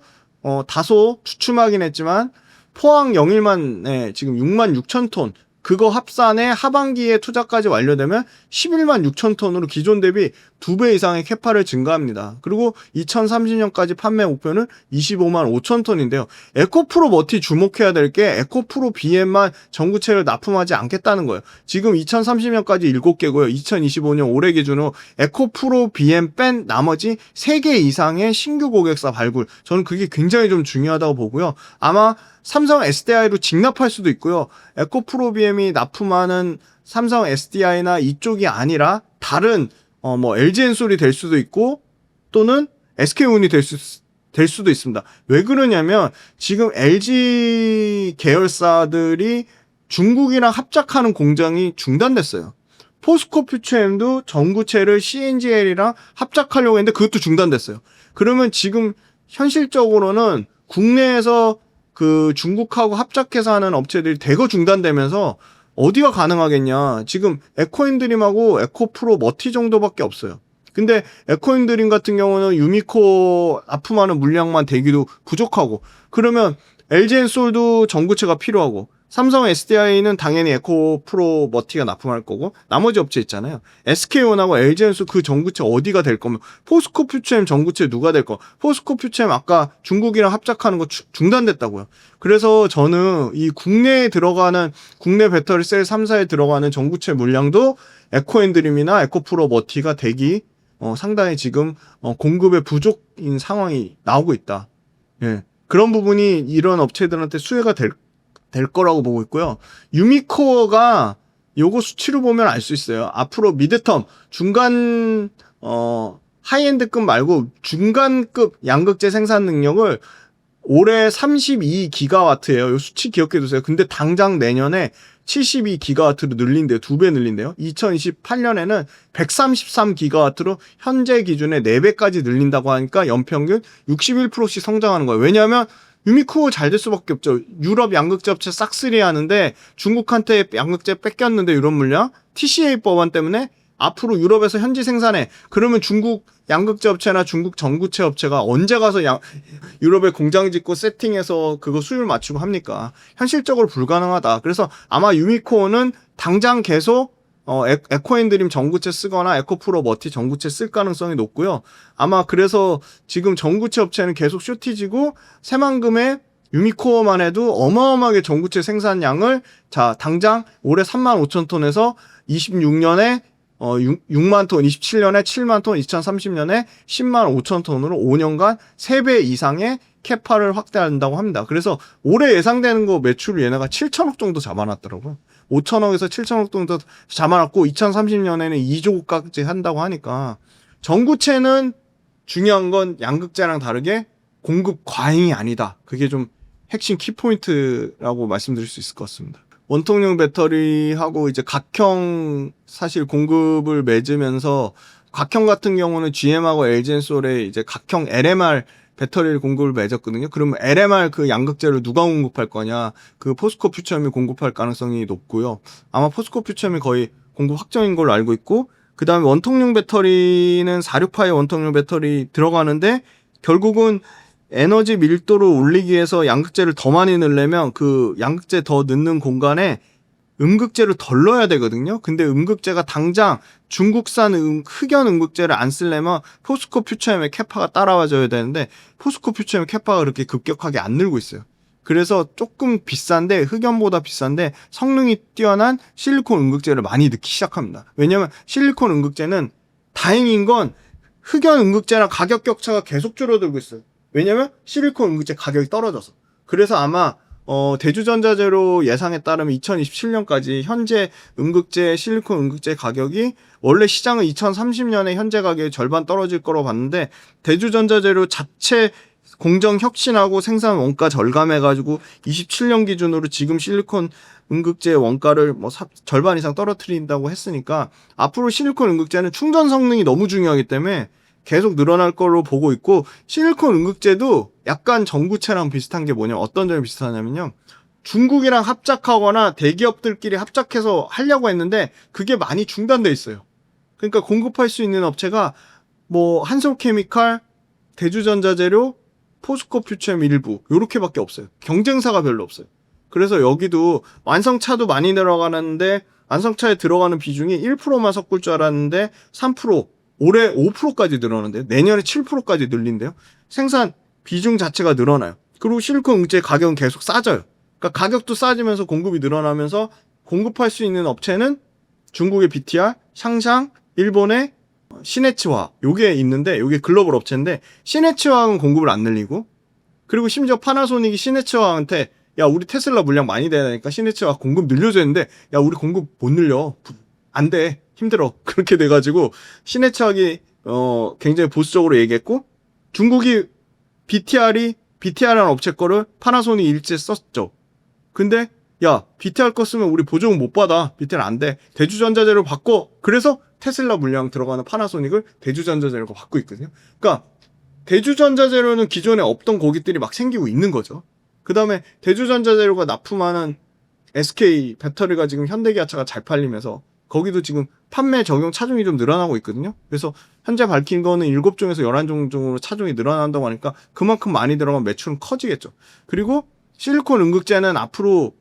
다소 주춤하긴 했지만 포항 영일만에 지금 6만 6천 톤 그거 합산에 하반기에 투자까지 완료되면 11만 6천 톤으로 기존 대비 2배 이상의 캐파를 증가합니다. 그리고 2030년까지 판매 목표는 25만 5천 톤인데요. 에코프로 머티 주목해야 될 게 에코프로 BM만 전구체를 납품하지 않겠다는 거예요. 지금 2030년까지 7개고요. 2025년 올해 기준으로 에코프로 BM 뺀 나머지 3개 이상의 신규 고객사 발굴. 저는 그게 굉장히 좀 중요하다고 보고요. 아마 삼성 SDI로 직납할 수도 있고요. 에코프로 BM이 납품하는 삼성 SDI나 이쪽이 아니라 다른 뭐 LG엔솔이 될 수도 있고 또는 SK운이 될 수도 있습니다. 왜 그러냐면 지금 LG 계열사들이 중국이랑 합작하는 공장이 중단됐어요. 포스코 퓨처엠도 전구체를 CNGL이랑 합작하려고 했는데 그것도 중단됐어요. 그러면 지금 현실적으로는 국내에서 그 중국하고 합작해서 하는 업체들이 대거 중단되면서 어디가 가능하겠냐. 지금 에코앤드림하고 에코프로 머티 정도밖에 없어요. 근데 에코앤드림 같은 경우는 유미코 납품하는 물량만 대기도 부족하고 그러면 LG엔솔도 전구체가 필요하고 삼성 SDI는 당연히 에코프로 머티가 납품할 거고 나머지 업체 있잖아요. SK온하고 LG엔솔 그 전구체 어디가 될 거면 포스코 퓨처엠 전구체 누가 될 거? 포스코 퓨처엠 아까 중국이랑 합작하는 거 중단됐다고요. 그래서 저는 이 국내에 들어가는 국내 배터리 셀 3사에 들어가는 전구체 물량도 에코앤드림이나 에코프로 머티가 대기 상당히 지금 공급에 부족인 상황이 나오고 있다. 예. 그런 부분이 이런 업체들한테 수혜가 될 거라고 보고 있고요. 유미코어가 요거 수치로 보면 알 수 있어요. 앞으로 미드텀 중간 하이엔드급 말고 중간급 양극재 생산 능력을 올해 32기가와트예요. 요 수치 기억해 두세요. 근데 당장 내년에 72기가와트로 늘린대요. 2배 늘린대요. 2028년에는 133기가와트로 현재 기준의 4배까지 늘린다고 하니까 연평균 61%씩 성장하는 거예요. 왜냐하면 유미코어 잘 될 수밖에 없죠. 유럽 양극재 업체 싹쓸이 하는데 중국한테 양극재 뺏겼는데 이런 물량 TCA 법안 때문에 앞으로 유럽에서 현지 생산해. 그러면 중국 양극재 업체나 중국 전구체 업체가 언제 가서 유럽에 공장 짓고 세팅해서 그거 수율 맞추고 합니까? 현실적으로 불가능하다. 그래서 아마 유미코어는 당장 계속 에코앤드림 전구체 쓰거나 에코프로 머티 전구체 쓸 가능성이 높고요. 아마 그래서 지금 전구체 업체는 계속 쇼티지고 새만금에 유미코어만 해도 어마어마하게 전구체 생산량을 당장 올해 3만 5천 톤에서 26년에 6만 톤, 27년에 7만 톤, 2030년에 10만 5천 톤으로 5년간 3배 이상의 캐파를 확대한다고 합니다. 그래서 올해 예상되는 거 매출 얘네가 7천억 정도 잡아놨더라고요. 5천억에서 7천억 정도 잡아놨고 2030년에는 2조까지 한다고 하니까 전구체는 중요한 건 양극재랑 다르게 공급 과잉이 아니다. 그게 좀 핵심 키포인트라고 말씀드릴 수 있을 것 같습니다. 원통형 배터리하고 이제 각형 사실 공급을 맺으면서 각형 같은 경우는 GM하고 LG엔솔의 이제 각형 LMR 배터리를 공급을 맺었거든요. 그러면 LMR 그 양극재를 누가 공급할 거냐? 그 포스코 퓨처엠이 공급할 가능성이 높고요. 아마 포스코 퓨처엠이 거의 공급 확정인 걸로 알고 있고, 그 다음에 원통용 배터리는 46파의 원통용 배터리 들어가는데, 결국은 에너지 밀도를 올리기 위해서 양극재를 더 많이 넣으려면 그 양극재 더 넣는 공간에 음극재를 덜 넣어야 되거든요. 근데 음극재가 당장 중국산 흑연 음극재를 안 쓰려면 포스코 퓨처엠의 캐파가 따라와줘야 되는데, 포스코 퓨처엠의 캐파가 그렇게 급격하게 안 늘고 있어요. 그래서 조금 비싼데, 흑연보다 비싼데 성능이 뛰어난 실리콘 음극재를 많이 넣기 시작합니다. 왜냐면 실리콘 음극재는 다행인 건 흑연 음극재랑 가격 격차가 계속 줄어들고 있어요. 왜냐면 실리콘 음극재 가격이 떨어져서. 그래서 아마 대주전자재료 예상에 따르면 2027년까지 현재 음극재, 실리콘 음극재 가격이 원래 시장은 2030년에 현재 가격이 절반 떨어질 거로 봤는데, 대주전자재료 자체 공정 혁신하고 생산 원가 절감해가지고 27년 기준으로 지금 실리콘 음극재 원가를 절반 이상 떨어뜨린다고 했으니까, 앞으로 실리콘 음극재는 충전 성능이 너무 중요하기 때문에 계속 늘어날 걸로 보고 있고, 실리콘 음극재도 약간 전구체랑 비슷한 게 뭐냐면, 어떤 점이 비슷하냐면요, 중국이랑 합작하거나 대기업들끼리 합작해서 하려고 했는데 그게 많이 중단돼 있어요. 그러니까 공급할 수 있는 업체가 뭐 한솔케미칼, 대주전자재료, 포스코 퓨처엠 일부 요렇게밖에 없어요. 경쟁사가 별로 없어요. 그래서 여기도 완성차도 많이 들어가는데, 완성차에 들어가는 비중이 1%만 섞을 줄 알았는데 3%, 올해 5%까지 늘어나는데요. 내년에 7%까지 늘린대요. 생산 비중 자체가 늘어나요. 그리고 실리콘 음극재 가격은 계속 싸져요. 그러니까 가격도 싸지면서 공급이 늘어나면서, 공급할 수 있는 업체는 중국의 BTR, 샹샹, 일본의 시네츠화 요게 있는데, 요게 글로벌 업체인데 시네츠화는 공급을 안 늘리고, 그리고 심지어 파나소닉이 시네츠화한테 야 우리 테슬라 물량 많이 돼야 되니까 시네츠화 공급 늘려줘야 되는데, 야 우리 공급 못 늘려, 안 돼, 힘들어. 그렇게 돼가지고 시네츠화가 굉장히 보수적으로 얘기했고, 중국이 BTR이라는 업체 거를 파나소닉 일제 썼죠. 근데 야 BTR 거 쓰면 우리 보조금 못 받아, BTR 안 돼, 대주전자재료 바꿔. 그래서 테슬라 물량 들어가는 파나소닉을 대주전자재료가 받고 있거든요. 그러니까 대주전자재료는 기존에 없던 고객들이 막 생기고 있는 거죠. 그 다음에 대주전자재료가 납품하는 SK 배터리가 지금 현대기아차가 잘 팔리면서 거기도 지금 판매 적용 차종이 좀 늘어나고 있거든요. 그래서 현재 밝힌 거는 7종에서 11종 정도로 차종이 늘어난다고 하니까 그만큼 많이 들어가면 매출은 커지겠죠. 그리고 실리콘 음극재는 앞으로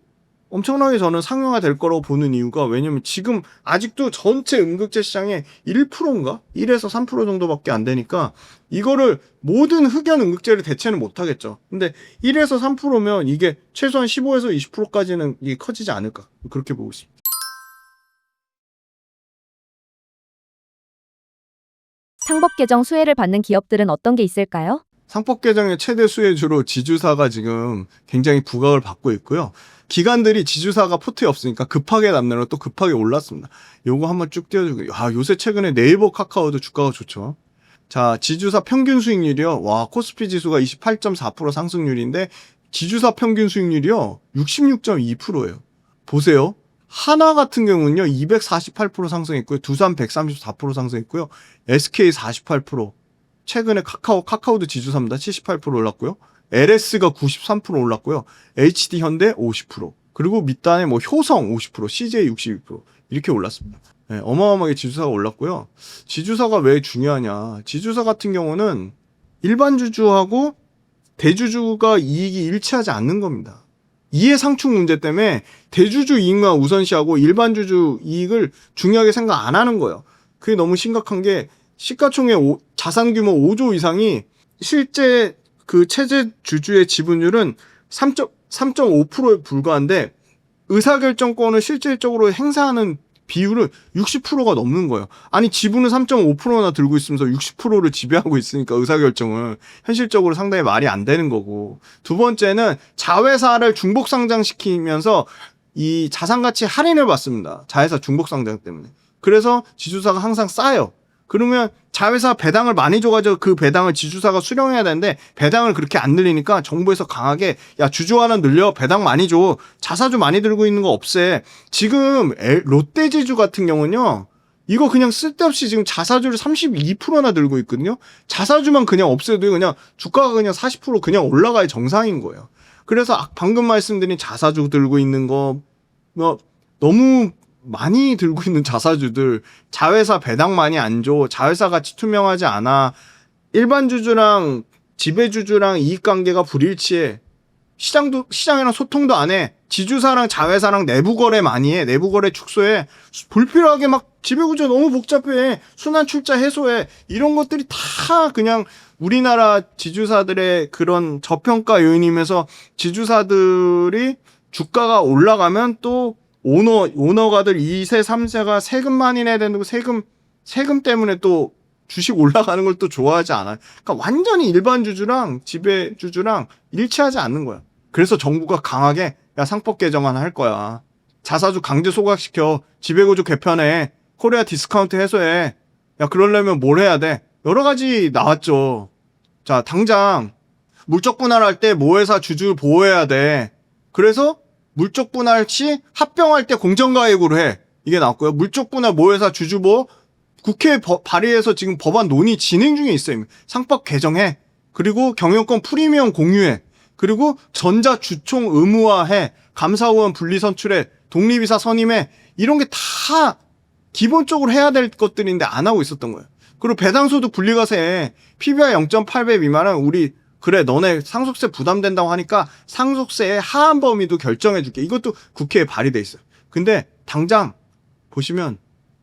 엄청나게 저는 상용화 될 거라고 보는 이유가, 왜냐면 지금 아직도 전체 음극재 시장의 1%인가? 1에서 3% 정도밖에 안 되니까 이거를 모든 흑연 음극재를 대체는 못 하겠죠. 근데 1에서 3%면 이게 최소한 15에서 20%까지는 이게 커지지 않을까, 그렇게 보고 있습니다. 상법 개정 수혜를 받는 기업들은 어떤 게 있을까요? 상법 개정의 최대 수혜주로 지주사가 지금 굉장히 부각을 받고 있고요. 기관들이 지주사가 포트에 없으니까 급하게 남느라 또 급하게 올랐습니다. 요거 한번 쭉 띄워주고, 요새 최근에 네이버, 카카오도 주가가 좋죠. 자, 지주사 평균 수익률이요. 와, 코스피 지수가 28.4% 상승률인데 지주사 평균 수익률이요 66.2%예요. 보세요. 하나 같은 경우는요 248% 상승했고요. 두산 134% 상승했고요. SK 48%. 최근에 카카오도 지주사입니다. 78% 올랐고요. LS가 93% 올랐고요. HD 현대 50%. 그리고 밑단에 뭐 효성 50%, CJ 62% 이렇게 올랐습니다. 네, 어마어마하게 지주사가 올랐고요. 지주사가 왜 중요하냐? 지주사 같은 경우는 일반 주주하고 대주주가 이익이 일치하지 않는 겁니다. 이해 상충 문제 때문에 대주주 이익만 우선시하고 일반 주주 이익을 중요하게 생각 안 하는 거예요. 그게 너무 심각한 게, 시가총액 자산 규모 5조 이상이 실제 그 체제 주주의 지분율은 3.5%에 불과한데, 의사결정권을 실질적으로 행사하는 비율은 60%가 넘는 거예요. 아니 지분은 3.5%나 들고 있으면서 60%를 지배하고 있으니까 의사결정을 현실적으로 상당히 말이 안 되는 거고, 두 번째는 자회사를 중복 상장시키면서 이 자산가치 할인을 받습니다. 자회사 중복 상장 때문에. 그래서 지주사가 항상 싸요. 그러면 자회사 배당을 많이 줘가지고 그 배당을 지주사가 수령해야 되는데 배당을 그렇게 안 늘리니까 정부에서 강하게 야 주주 하나 늘려, 배당 많이 줘, 자사주 많이 들고 있는 거 없애. 지금 롯데지주 같은 경우는요 이거 그냥 쓸데없이 지금 자사주를 32%나 들고 있거든요. 자사주만 그냥 없애도 그냥 주가가 그냥 40% 그냥 올라가야 정상인 거예요. 그래서 방금 말씀드린 자사주 들고 있는 거 뭐 너무 많이 들고 있는 자사주들, 자회사 배당 많이 안 줘, 자회사 가치 투명하지 않아, 일반 주주랑 지배주주랑 이익관계가 불일치해, 시장이랑 소통도 안 해, 지주사랑 자회사랑 내부 거래 많이 해, 내부 거래 축소해, 불필요하게 막 지배구조 너무 복잡해, 순환 출자 해소해, 이런 것들이 다 그냥 우리나라 지주사들의 그런 저평가 요인이면서, 지주사들이 주가가 올라가면 또 오너가들 2세, 3세가 세금 많이 내야 되는 거, 세금 때문에 또 주식 올라가는 걸 또 좋아하지 않아요. 그러니까 완전히 일반 주주랑 지배주주랑 일치하지 않는 거야. 그래서 정부가 강하게 야, 상법 개정안 할 거야. 자사주 강제 소각시켜. 지배구조 개편해. 코리아 디스카운트 해소해. 야, 그러려면 뭘 해야 돼? 여러 가지 나왔죠. 자, 당장 물적 분할할 때 모회사 주주 보호해야 돼. 그래서 물적 분할 시 합병할 때 공정가액으로 해. 이게 나왔고요. 물적 분할 모회사 주주보호 국회 발의해서 지금 법안 논의 진행 중에 있어요. 상법 개정해. 그리고 경영권 프리미엄 공유해. 그리고 전자주총 의무화해. 감사원 분리 선출해. 독립이사 선임해. 이런 게 다 기본적으로 해야 될 것들인데 안 하고 있었던 거예요. 그리고 배당소득 분리과세 PBR 0.8배 미만은 우리 그래 너네 상속세 부담된다고 하니까 상속세의 하한 범위도 결정해줄게. 이것도 국회에 발의돼 있어요. 근데 당장 보시면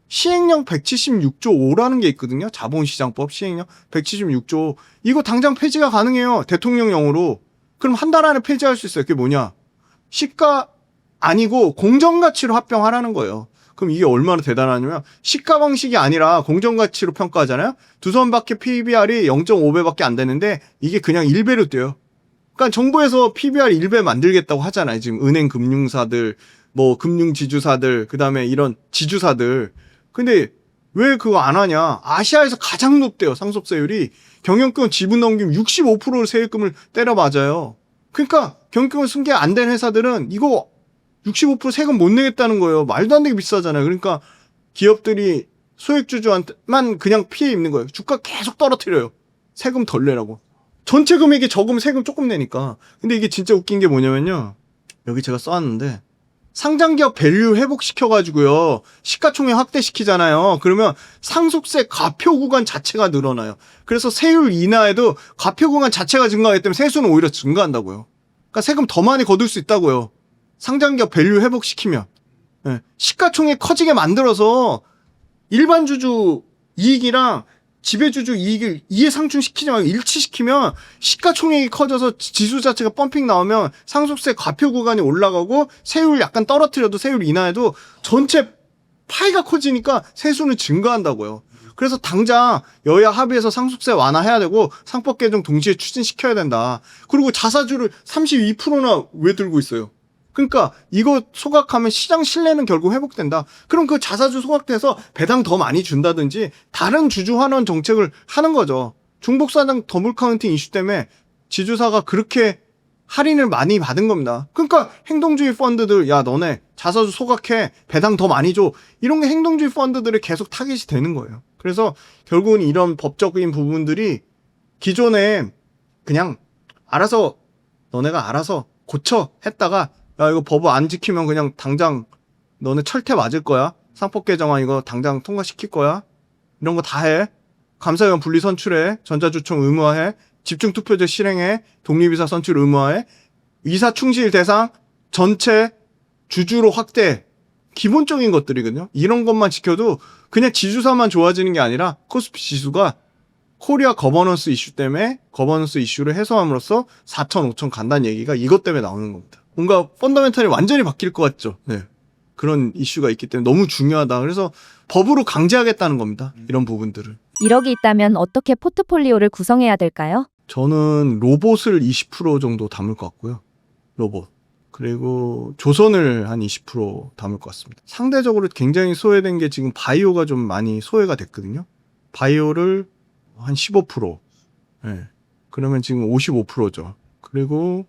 시행령 176조 5라는 게 있거든요. 자본시장법 시행령 176조 5. 이거 당장 폐지가 가능해요. 대통령령으로. 그럼 한 달 안에 폐지할 수 있어요. 그게 뭐냐? 시가 아니고 공정가치로 합병하라는 거예요. 그럼 이게 얼마나 대단하냐면 시가 방식이 아니라 공정가치로 평가하잖아요. 두 손밖에 PBR이 0.5배밖에 안 되는데 이게 그냥 1배로 뛰어요. 그러니까 정부에서 PBR 1배 만들겠다고 하잖아요. 지금 은행 금융사들, 뭐 금융지주사들, 그다음에 이런 지주사들. 근데 왜 그거 안 하냐? 아시아에서 가장 높대요. 상속세율이. 경영권 지분 넘기면 65% 세금을 때려 맞아요. 그러니까 경영권 승계 안 된 회사들은 이거 65% 세금 못 내겠다는 거예요. 말도 안 되게 비싸잖아요. 그러니까 기업들이 소액주주한테만 그냥 피해 입는 거예요. 주가 계속 떨어뜨려요. 세금 덜 내라고. 전체 금액이 적으면 세금 조금 내니까. 근데 이게 진짜 웃긴 게 뭐냐면요. 여기 제가 써놨는데 상장기업 밸류 회복시켜가지고요. 시가총액 확대시키잖아요. 그러면 상속세 과표 구간 자체가 늘어나요. 그래서 세율 인하에도 과표 구간 자체가 증가하기 때문에 세수는 오히려 증가한다고요. 그러니까 세금 더 많이 거둘 수 있다고요. 상장기업 밸류 회복시키면. 네. 시가총액 커지게 만들어서 일반 주주 이익이랑 지배주주 이익을 이해상충시키지 말고 일치시키면 시가총액이 커져서 지수 자체가 펌핑 나오면 상속세 과표 구간이 올라가고 세율 약간 떨어뜨려도 세율 인하해도 전체 파이가 커지니까 세수는 증가한다고요. 그래서 당장 여야 합의해서 상속세 완화해야 되고 상법 개정 동시에 추진시켜야 된다. 그리고 자사주를 32%나 왜 들고 있어요? 그러니까 이거 소각하면 시장 신뢰는 결국 회복된다. 그럼 그 자사주 소각돼서 배당 더 많이 준다든지 다른 주주 환원 정책을 하는 거죠. 중복사장 더블 카운팅 이슈 때문에 지주사가 그렇게 할인을 많이 받은 겁니다. 그러니까 행동주의 펀드들 야 너네 자사주 소각해 배당 더 많이 줘 이런 게 행동주의 펀드들이 계속 타깃이 되는 거예요. 그래서 결국은 이런 법적인 부분들이 기존에 그냥 알아서 너네가 알아서 고쳐 했다가 야 이거 법 안 지키면 그냥 당장 너네 철퇴 맞을 거야. 상법 개정안 이거 당장 통과시킬 거야. 이런 거 다 해. 감사위원 분리 선출해. 전자주총 의무화해. 집중투표제 실행해. 독립이사 선출 의무화해. 이사 충실 대상 전체 주주로 확대. 기본적인 것들이거든요. 이런 것만 지켜도 그냥 지주사만 좋아지는 게 아니라 코스피 지수가 코리아 거버넌스 이슈 때문에 거버넌스 이슈를 해소함으로써 4천, 5천 간다는 얘기가 이것 때문에 나오는 겁니다. 뭔가 펀더멘털이 완전히 바뀔 것 같죠. 네. 그런 이슈가 있기 때문에 너무 중요하다. 그래서 법으로 강제하겠다는 겁니다. 이런 부분들을. 1억이 있다면 어떻게 포트폴리오를 구성해야 될까요? 저는 로봇을 20% 정도 담을 것 같고요. 로봇. 그리고 조선을 한 20% 담을 것 같습니다. 상대적으로 굉장히 소외된 게 지금 바이오가 좀 많이 소외가 됐거든요. 바이오를 한 15%. 네. 그러면 지금 55%죠. 그리고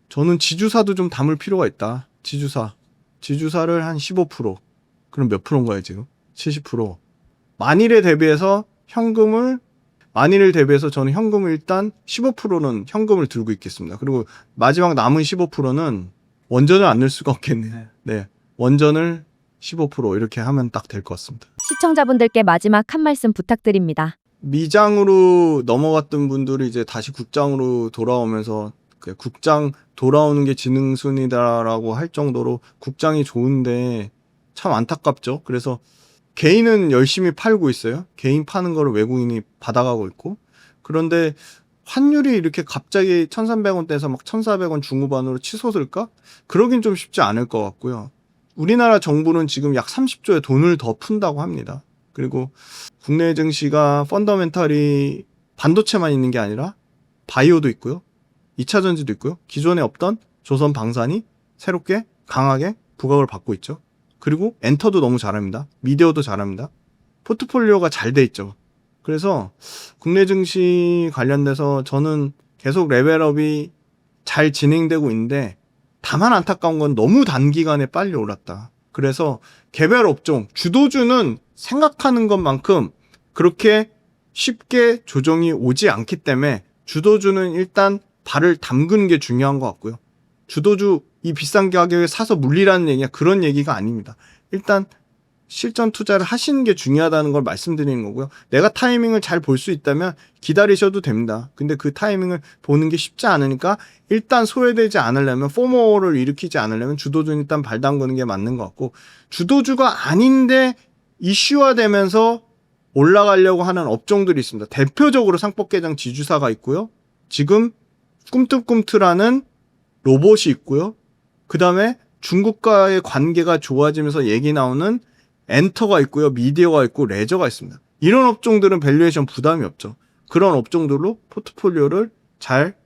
저는 지주사도 좀 담을 필요가 있다. 지주사를 한 15%. 그럼 몇 프로인가요, 지금? 70%. 만일을 대비해서 저는 현금을 일단 15%는 현금을 들고 있겠습니다. 그리고 마지막 남은 15%는 원전을 안 넣을 수가 없겠네요. 네. 원전을 15% 이렇게 하면 딱 될 것 같습니다. 시청자분들께 마지막 한 말씀 부탁드립니다. 미장으로 넘어갔던 분들이 이제 다시 국장으로 돌아오면서 그 국장 돌아오는 게 지능순이다라고 할 정도로 국장이 좋은데 참 안타깝죠. 그래서 개인은 열심히 팔고 있어요. 개인 파는 거를 외국인이 받아가고 있고. 그런데 환율이 이렇게 갑자기 1,300원대에서 막 1,400원 중후반으로 치솟을까? 그러긴 좀 쉽지 않을 것 같고요. 우리나라 정부는 지금 약 30조의 돈을 더 푼다고 합니다. 그리고 국내 증시가 펀더멘탈이 반도체만 있는 게 아니라 바이오도 있고요. 2차 전지도 있고요. 기존에 없던 조선 방산이 새롭게 강하게 부각을 받고 있죠. 그리고 엔터도 너무 잘합니다. 미디어도 잘합니다. 포트폴리오가 잘 돼 있죠. 그래서 국내 증시 관련돼서 저는 계속 레벨업이 잘 진행되고 있는데 다만 안타까운 건 너무 단기간에 빨리 올랐다. 그래서 개별 업종, 주도주는 생각하는 것만큼 그렇게 쉽게 조정이 오지 않기 때문에 주도주는 일단 발을 담그는 게 중요한 것 같고요. 주도주 이 비싼 가격에 사서 물리라는 얘기가 그런 얘기가 아닙니다. 일단 실전 투자를 하시는 게 중요하다는 걸 말씀드리는 거고요. 내가 타이밍을 잘 볼 수 있다면 기다리셔도 됩니다. 근데 그 타이밍을 보는 게 쉽지 않으니까 일단 소외되지 않으려면 포모를 일으키지 않으려면 주도주는 일단 발 담그는 게 맞는 것 같고 주도주가 아닌데 이슈화되면서 올라가려고 하는 업종들이 있습니다. 대표적으로 상법개정 지주사가 있고요. 지금 꿈틀꿈틀하는 로봇이 있고요. 그 다음에 중국과의 관계가 좋아지면서 얘기 나오는 엔터가 있고요. 미디어가 있고 레저가 있습니다. 이런 업종들은 밸류에이션 부담이 없죠. 그런 업종들로 포트폴리오를 잘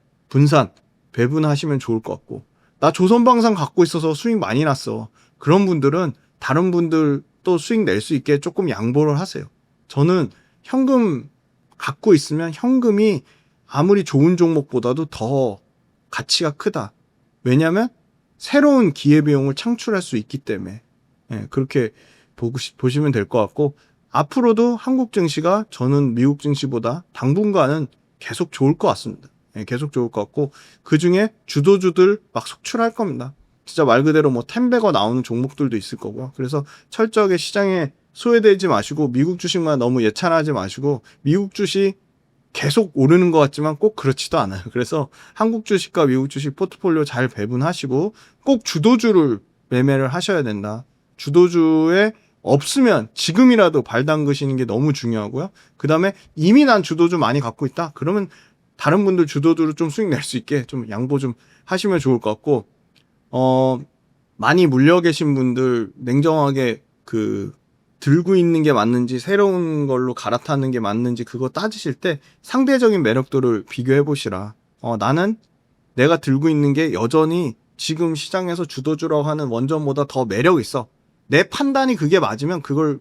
배분하시면 좋을 것 같고 나 조선방산 갖고 있어서 수익 많이 났어. 그런 분들은 다른 분들도 수익 낼 수 있게 조금 양보를 하세요. 저는 현금 갖고 있으면 현금이 아무리 좋은 종목보다도 더 가치가 크다. 왜냐하면 새로운 기회비용을 창출할 수 있기 때문에 그렇게 보시면 될 것 같고 앞으로도 한국 증시가 저는 미국 증시보다 당분간은 계속 좋을 것 같습니다. 계속 좋을 것 같고 그중에 주도주들 막 속출할 겁니다. 진짜 말 그대로 뭐 텐베거 나오는 종목들도 있을 거고요. 그래서 철저하게 시장에 소외되지 마시고 미국 주식만 너무 예찬하지 마시고 미국 주식 계속 오르는 것 같지만 꼭 그렇지도 않아요. 그래서 한국 주식과 미국 주식 포트폴리오 잘 배분하시고 꼭 주도주를 매매를 하셔야 된다. 주도주에 없으면 지금이라도 발 담그시는 게 너무 중요하고요. 그 다음에 이미 난 주도주 많이 갖고 있다. 그러면 다른 분들 주도주로 좀 수익 낼 수 있게 좀 양보 좀 하시면 좋을 것 같고 많이 물려 계신 분들 냉정하게 들고 있는 게 맞는지 새로운 걸로 갈아타는 게 맞는지 그거 따지실 때 상대적인 매력도를 비교해 보시라. 나는 내가 들고 있는 게 여전히 지금 시장에서 주도주라고 하는 원전보다 더 매력 있어. 내 판단이 그게 맞으면 그걸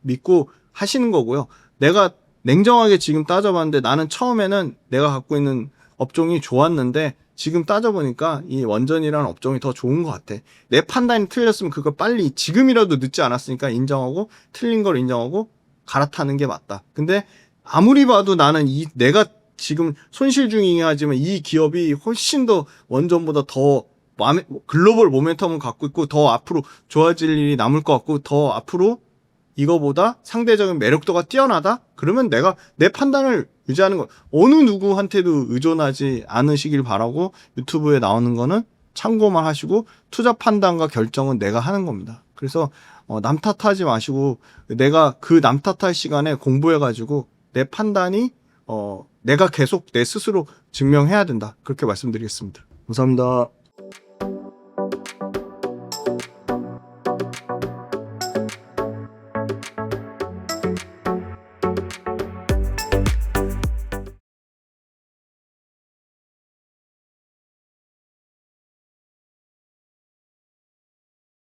믿고 하시는 거고요. 내가 냉정하게 지금 따져봤는데 나는 처음에는 내가 갖고 있는 업종이 좋았는데 지금 따져보니까 이 원전이라는 업종이 더 좋은 것 같아. 내 판단이 틀렸으면 그거 빨리 지금이라도 늦지 않았으니까 인정하고 틀린 걸 인정하고 갈아타는 게 맞다. 근데 아무리 봐도 나는 내가 지금 손실 중이긴 하지만 이 기업이 훨씬 더 원전보다 더 글로벌 모멘텀을 갖고 있고 더 앞으로 좋아질 일이 남을 것 같고 더 앞으로 이거보다 상대적인 매력도가 뛰어나다? 그러면 내가 내 판단을 유지하는 거 어느 누구한테도 의존하지 않으시길 바라고 유튜브에 나오는 거는 참고만 하시고 투자 판단과 결정은 내가 하는 겁니다. 그래서 남 탓하지 마시고 내가 그 남 탓할 시간에 공부해가지고 내 판단이 내가 계속 내 스스로 증명해야 된다. 그렇게 말씀드리겠습니다. 감사합니다.